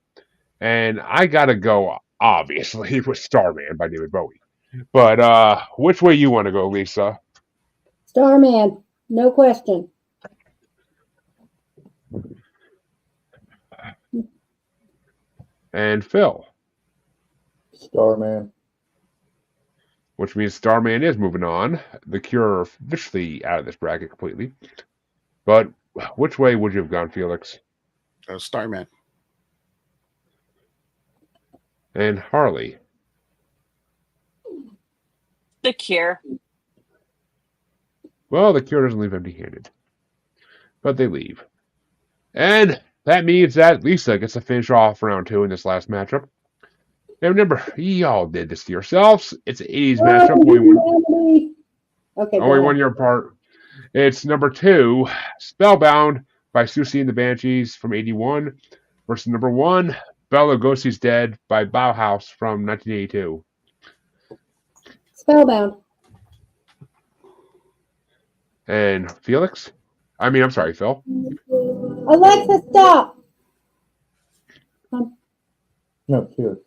And I got to go, obviously, with Starman by David Bowie. But which way you want to go, Lisa? Starman. No question. And Phil? Starman. Which means Starman is moving on. The Cure are officially out of this bracket completely. But which way would you have gone, Felix? Starman. And Harley? The Cure. Well, The Cure doesn't leave empty-handed. But they leave. And that means that Lisa gets to finish off round 2 in this last matchup. And remember, y'all did this to yourselves. It's an 80s matchup. Only 1 year apart. It's number 2, Spellbound by Susie and the Banshees from 81 versus number 1, Bela Lugosi's Dead by Bauhaus from 1982. Spellbound. And Felix? I'm sorry, Phil. Alexa, stop. No, Cure.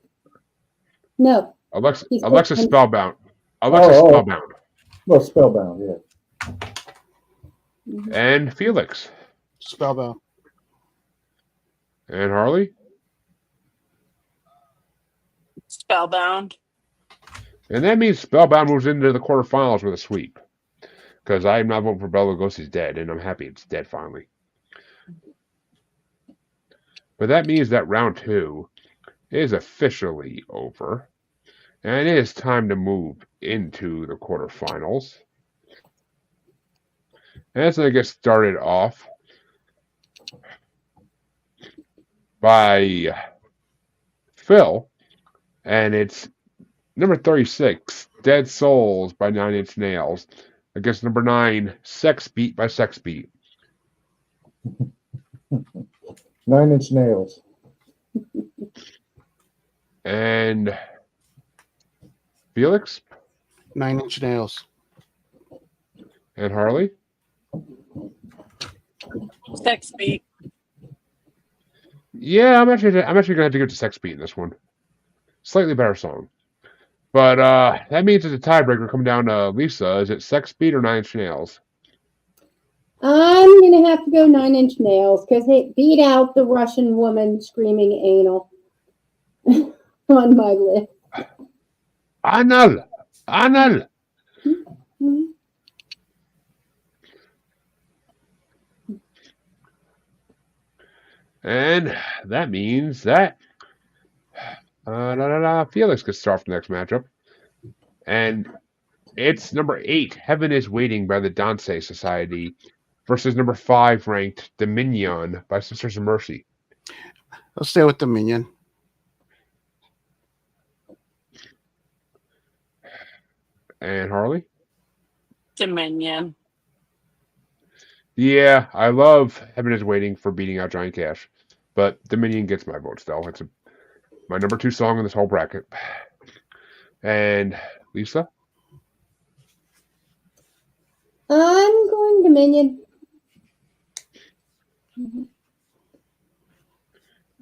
No. Alexa Spellbound. Alexa Spellbound. Well, Spellbound, yeah. And Felix. Spellbound. And Harley. Spellbound. And that means Spellbound moves into the quarterfinals with a sweep. Because I'm not voting for Bela Lugosi's Dead, and I'm happy it's dead finally. But that means that round 2 is officially over. And it is time to move into the quarterfinals. And it's going to get started off by Phil. And it's number 36, Dead Souls by 9 Inch Nails, against number 9, Sex Beat by Sex Beat. 9 Inch Nails. And Felix? 9 Inch Nails. And Harley? Sex Beat. Yeah, I'm actually gonna have to give it to Sex Beat in this one. Slightly better song. But that means it's a tiebreaker coming down to Lisa. Is it Sex Beat or 9 Inch Nails? I'm going to have to go 9 Inch Nails because it beat out the Russian woman screaming anal on my list. Anal! Anal! Mhm. And that means that Felix gets to start the next matchup. And it's number 8, Heaven is Waiting by the Danse Society versus number 5 ranked Dominion by Sisters of Mercy. Let's stay with Dominion. And Harley? Dominion. Yeah, I love Heaven is Waiting for beating out Johnny Cash. But Dominion gets my vote still. It's my number 2 song in this whole bracket. And Lisa? I'm going Dominion.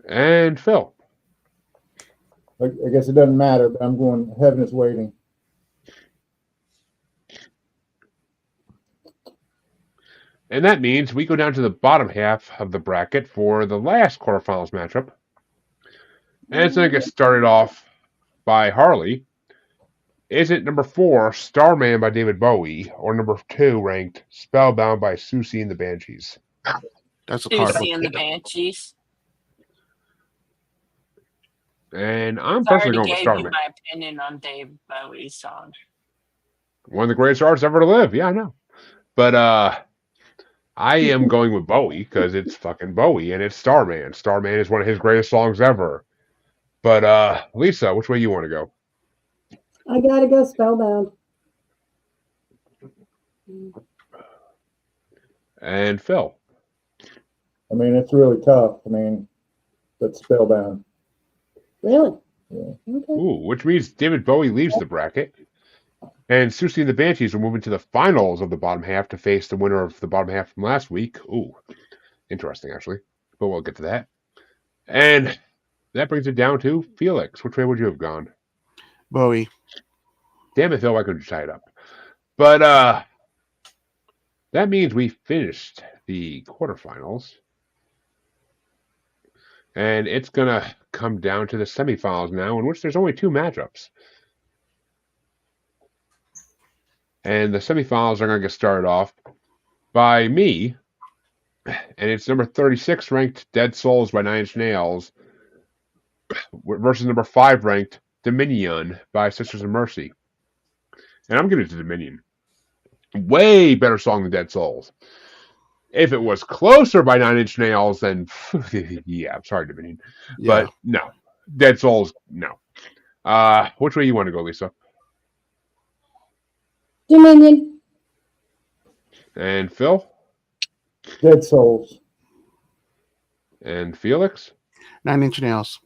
And Phil. I guess it doesn't matter, but I'm going Heaven is Waiting. And that means we go down to the bottom half of the bracket for the last quarterfinals matchup. And it's going to get started off by Harley. Is it number 4, Starman by David Bowie, or number 2 ranked Spellbound by Siouxsie and the Banshees? That's a card. Siouxsie and the Banshees. And I'm I personally already going with gave you Starman. my opinion on Dave Bowie's song. One of the greatest artists ever to live. Yeah, I know. But I am going with Bowie because it's fucking Bowie and it's Starman. Starman is one of his greatest songs ever. But Lisa, which way you want to go? I gotta go Spellbound. And Phil. I mean, it's really tough. I mean, but Spellbound. Really? Yeah. Okay. Ooh, which means David Bowie leaves the bracket. And Siouxsie and the Banshees will move into the finals of the bottom half to face the winner of the bottom half from last week. Ooh, interesting, actually. But we'll get to that. And that brings it down to Felix. Which way would you have gone? Bowie. Damn it, Phil, why couldn't you tie it up? But that means we finished the quarterfinals. And it's going to come down to the semifinals now, in which there's only 2 matchups. And the semifinals are going to get started off by me. And it's number 36 ranked Dead Souls by Nine Inch Nails versus number 5 ranked Dominion by Sisters of Mercy. And I'm giving it to Dominion. Way better song than Dead Souls. If it was closer by Nine Inch Nails, then yeah, I'm sorry, Dominion. Yeah. But no. Dead Souls, no. Which way you want to go, Lisa? Dominion. And Phil? Dead Souls. And Felix? Nine Inch Nails.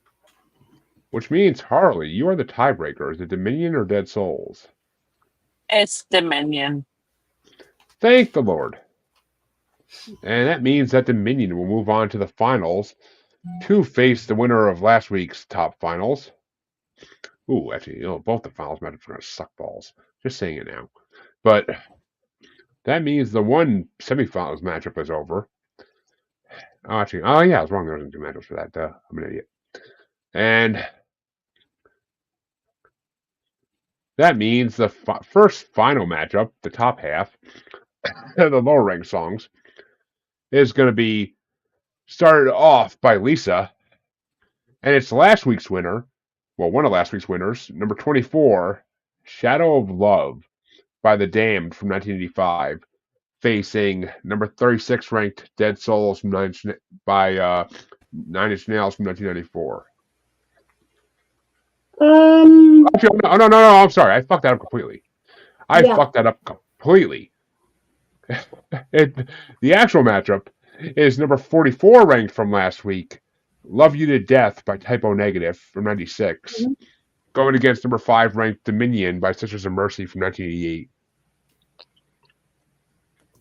Which means, Harley, you are the tiebreaker. Is it Dominion or Dead Souls? It's Dominion. Thank the Lord. And that means that Dominion will move on to the finals to face the winner of last week's top finals. Ooh, actually, both the finals matchups are going to suck balls. Just saying it now. But that means the one semifinals matchup is over. Oh, actually, yeah, I was wrong. There wasn't 2 matchups for that. I'm an idiot. And that means the first final matchup, the top half, the lower ranked songs, is going to be started off by Lisa. And it's last week's winner. Well, one of last week's winners, number 24, Shadow of Love by The Damned from 1985, facing number 36 ranked Dead Souls from by Nine Inch Nails from 1994. Actually, no, I'm sorry. I fucked that up completely. The actual matchup is number 44 ranked from last week, Love You to Death by Typo Negative from 96, going against number 5 ranked Dominion by Sisters of Mercy from 1988.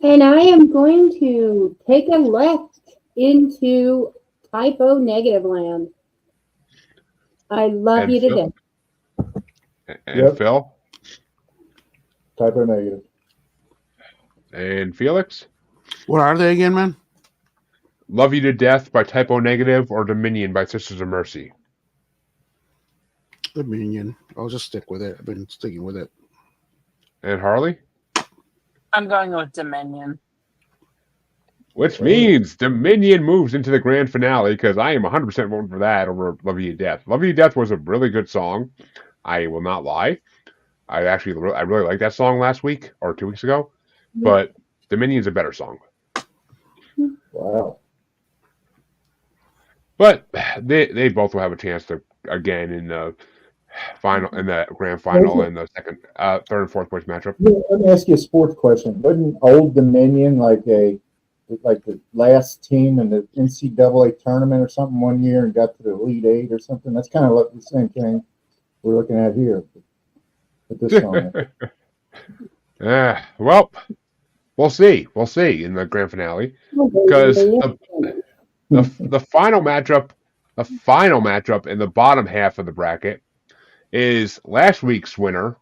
And I am going to take a left into Typo Negative land. I love you to death. And Phil? Typo Negative. And Felix? What are they again, man? Love You to Death by Typo Negative or Dominion by Sisters of Mercy? Dominion. I'll just stick with it. I've been sticking with it. And Harley? I'm going with Dominion. Which means Dominion moves into the grand finale because I am 100% voting for that over Love You to Death. Love You to Death was a really good song. I will not lie. I really liked that song last week or 2 weeks ago. But Dominion's a better song. Wow. But they both will have a chance to again in the final, in the grand final, in the second, third, and fourth place matchup. Yeah, let me ask you a sports question. Wasn't Old Dominion like the last team in the NCAA tournament or something one year and got to the Elite Eight or something? That's kind of like the same thing we're looking at here with this song. Well, We'll see. We'll see in the grand finale because the final matchup in the bottom half of the bracket is last week's winner,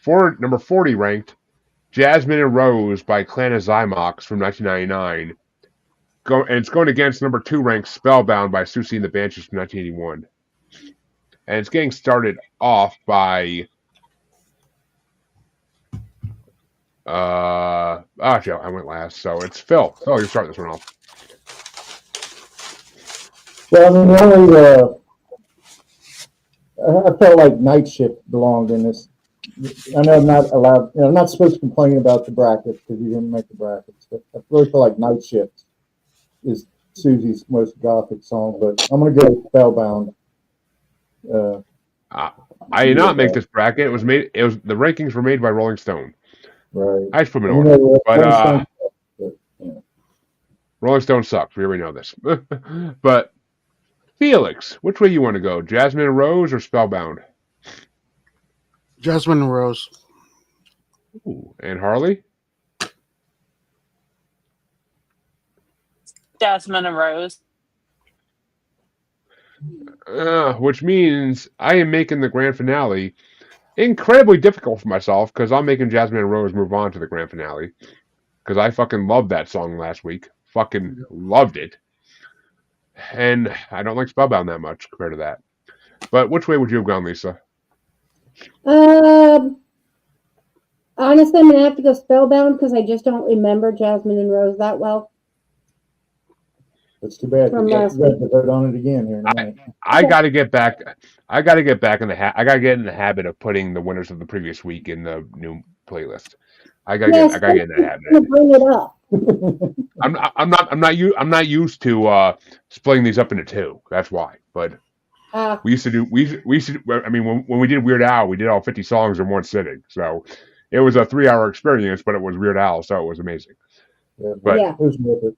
number 40 ranked Jasmine and Rose by Clan of Zymox from 1999. And it's going against number 2 ranked Spellbound by Susie and the Banshees from 1981. And it's getting started off by Joe, I went last, so it's Phil. Phil, you're starting this one off. Well, I mean, the only I felt like Night Shift belonged in this. I know I'm not allowed. I'm not supposed to complain about the brackets because you didn't make the brackets, but I really feel like Night Shift is Susie's most gothic song. But I'm going to go with Spellbound. I did not make this bracket. It was the rankings were made by Rolling Stone. Right. I just put them in order. But Rolling Stone sucks. We already know this. But Felix, which way you want to go? Jasmine and Rose or Spellbound? Jasmine and Rose. Ooh, and Harley? Jasmine and Rose. Which means I am making the grand finale incredibly difficult for myself because I'm making Jasmine and Rose move on to the grand finale because I fucking loved that song last week. Fucking loved it. And I don't like Spellbound that much compared to that. But which way would you have gone, Lisa? Honestly, I'm gonna have to go Spellbound because I just don't remember Jasmine and Rose that well. That's too bad. We have to vote on it again here tonight. I got to get back. I got to get back in the. I got to get in the habit of putting the winners of the previous week in the new playlist. I got to get in that habit. Bring it up. I'm not used to splitting these up into two. That's why. But we used to do. I mean, when we did Weird Al, we did all 50 songs in one sitting. So it was a 3-hour experience, but it was Weird Al, so it was amazing. Yeah, but it was worth it.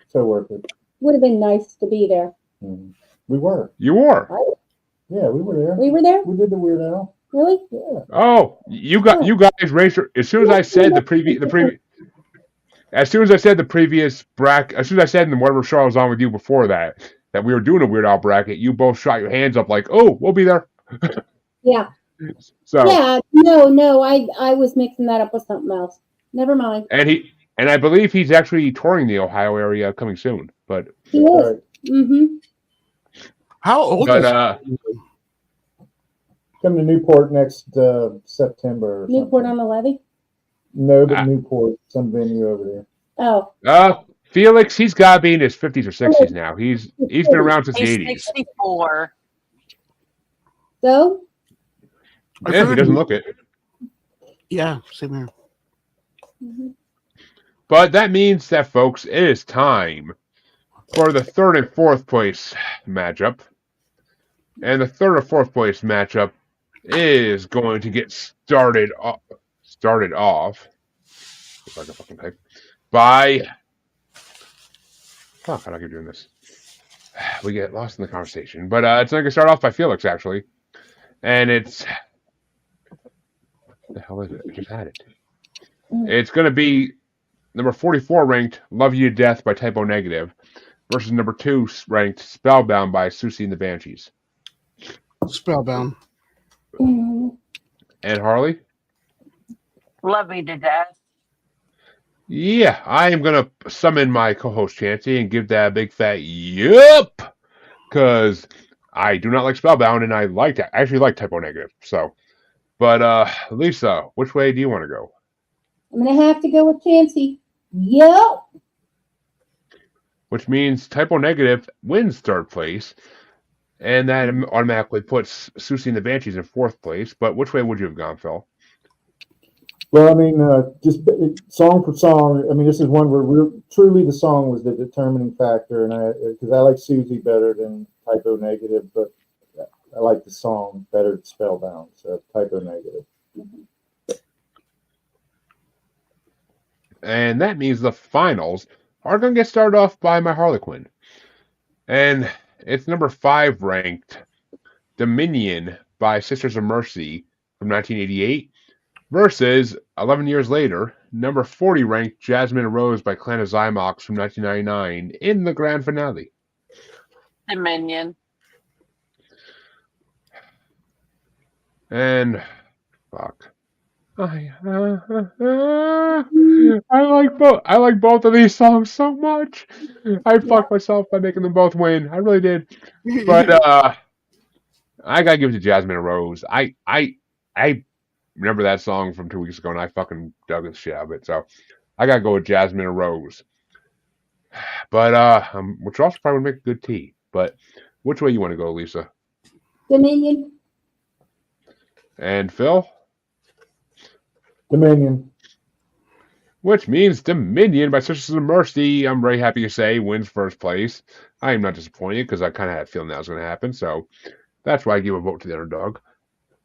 So worth it. Would have been nice to be there. Mm-hmm. We were. You were. Yeah, we were there. We were there. We did the Weird Al. Really? Yeah. Oh, you guys raised your. As soon as I said the previous. As soon as I said the previous bracket, as soon as I said in whatever show I was on with you before that we were doing a Weird Al bracket, you both shot your hands up like, "Oh, we'll be there." Yeah. So. Yeah. No. I was mixing that up with something else. Never mind. And I believe he's actually touring the Ohio area coming soon. But he is. Mm-hmm. How old is he? Come to Newport next September. Newport on the Levee? No, but Newport, some venue over there. Oh. Felix, he's got to be in his 50s or 60s now. He's been around since the 80s. He's 64. So? Yeah, he doesn't look it. Yeah, same here. Mm-hmm. But that means that, folks, it is time for the 3rd and 4th place matchup. And the 3rd or 4th place matchup is going to get started off. If I can fucking type. By. Oh, how do I keep doing this? We get lost in the conversation. But it's going to start off by Felix, actually. And it's. What the hell is it? I just had it. It's going to be number 44 ranked Love You to Death by Typo Negative versus number 2 ranked Spellbound by Susie and the Banshees. Spellbound. Mm-hmm. And Harley? Love You to Death. Yeah, I am going to summon my co-host Chancey and give that a big fat yup, because I do not like Spellbound and I actually like Typo Negative. So, but Lisa, which way do you want to go? I'm going to have to go with Chancey. Yep. Which means Typo Negative wins 3rd place, and that automatically puts Susie and the Banshees in 4th place. But which way would you have gone, Phil? Well, I mean, just song for song. I mean, this is one where truly the song was the determining factor, and because I like Susie better than Typo Negative, but I like the song better than Spellbound, so Typo Negative. Mm-hmm. And that means the finals are going to get started off by my Harlequin. And it's number 5 ranked Dominion by Sisters of Mercy from 1988 versus 11 years later, number 40 ranked Jasmine Rose by Clan of Zymox from 1999 in the grand finale. Dominion. And fuck. I like both. I like both of these songs so much. I fucked myself by making them both win. I really did. But I gotta give it to Jasmine Rose. I remember that song from 2 weeks ago, and I fucking dug the shit out of it. So I gotta go with Jasmine Rose. But which also probably would make a good tea. But which way you want to go, Lisa? Dominion. And Phil? Dominion. Which means Dominion by Sisters of Mercy, I'm very happy to say, wins first place. I am not disappointed because I kind of had a feeling that was going to happen. So that's why I give a vote to the underdog.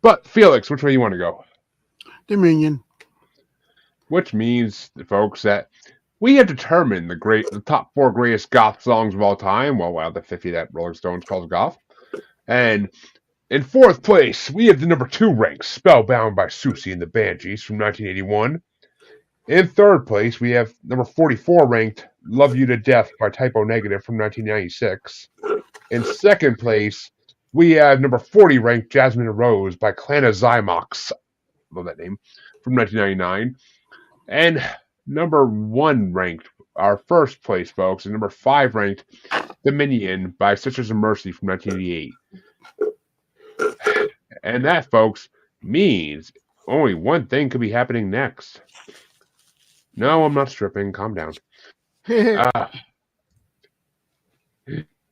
But Felix, which way you want to go? Dominion. Which means, folks, that we have determined the top 4 greatest goth songs of all time. Well, out of the 50 that Rolling Stones calls goth. And in 4th place, we have the number 2 ranked Spellbound by Siouxsie and the Banshees from 1981. In 3rd place, we have number 44 ranked Love You to Death by Typo Negative from 1996. In 2nd place, we have number 40 ranked Jasmine Rose by Clan of Zymox. Love that name. From 1999. And number 1 ranked, our 1st place, folks, and number 5 ranked Dominion by Sisters of Mercy from 1988. And that, folks, means only one thing could be happening next. No, I'm not stripping. Calm down.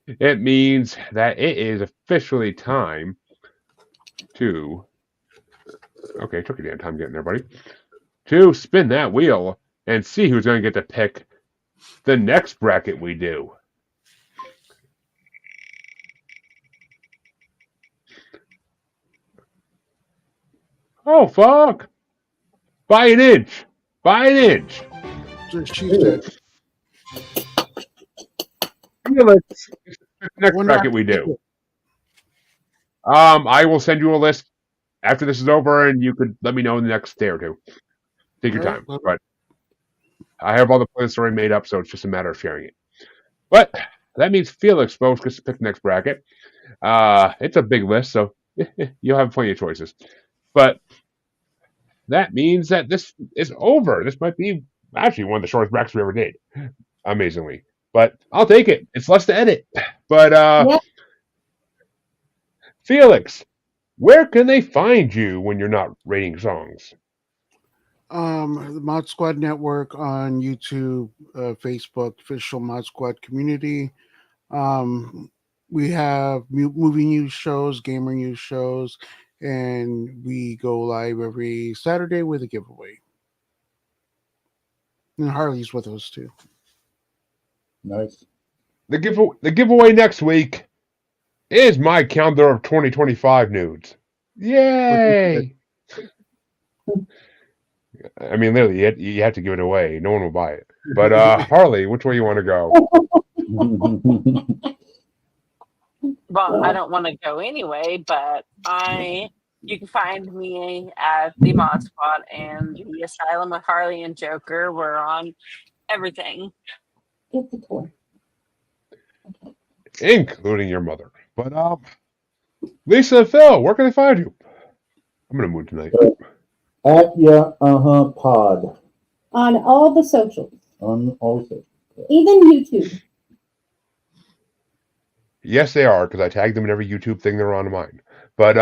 It means that it is officially time to... Okay, took a damn time getting there, buddy. To spin that wheel and see who's going to get to pick the next bracket we do. Oh, fuck. By an inch. By an inch. She said. Next bracket we do. I will send you a list after this is over, and you could let me know in the next day or two. Take your time. But I have all the playlists already made up, so it's just a matter of sharing it. But that means Felix, folks, gets to pick the next bracket. It's a big list, so you'll have plenty of choices. But that means that this is over. This might be actually one of the shortest brackets we ever did, amazingly. But I'll take it. It's less to edit. But Yeah. Felix, where can they find you when you're not rating songs? The Mod Squad Network on YouTube, Facebook, official Mod Squad community. We have movie news shows, gamer news shows, and we go live every Saturday with a giveaway. And Harley's with us too. Nice. The giveaway next week is my calendar of 2025 nudes. Yay! I mean, literally, you have to give it away. No one will buy it. But Harley, which way you want to go? Well, I don't want to go anyway, but you can find me at the Mod Squad and the Asylum with Harley and Joker. We're on everything. It's a toy. Including your mother. But Lisa and Phil, where can they find you? I'm gonna move tonight. At pod. On all the socials. On also. Even YouTube. Yes, they are, because I tag them in every YouTube thing they're on mine. But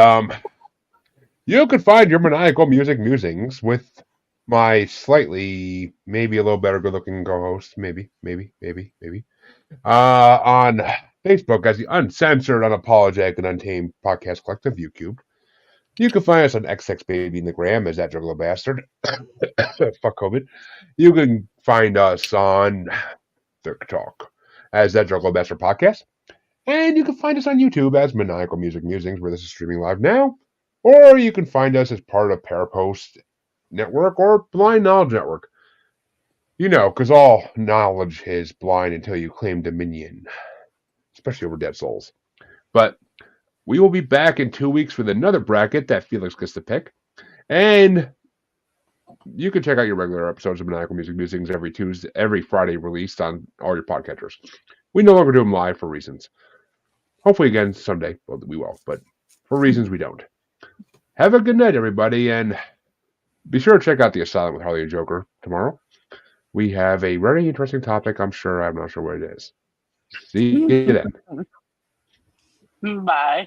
you can find your maniacal music musings with my slightly, maybe a little better good-looking co-host, maybe, on Facebook as the Uncensored, Unapologetic, and Untamed Podcast Collective, YouTube. You can find us on XXBaby in the Gram as that Juggalo Bastard. Fuck COVID. You can find us on TikTok as that Juggalo Bastard Podcast. And you can find us on YouTube as Maniacal Music Musings, where this is streaming live now. Or you can find us as part of Parapost Network or Blind Knowledge Network. You know, because all knowledge is blind until you claim dominion. Especially over dead souls. But we will be back in 2 weeks with another bracket that Felix gets to pick. And you can check out your regular episodes of Maniacal Music Musings every Friday released on all your podcatchers. We no longer do them live for reasons. Hopefully again someday, well, we will, but for reasons we don't. Have a good night, everybody, and be sure to check out The Asylum with Harley and Joker tomorrow. We have a very interesting topic, I'm not sure what it is. See you then. Bye.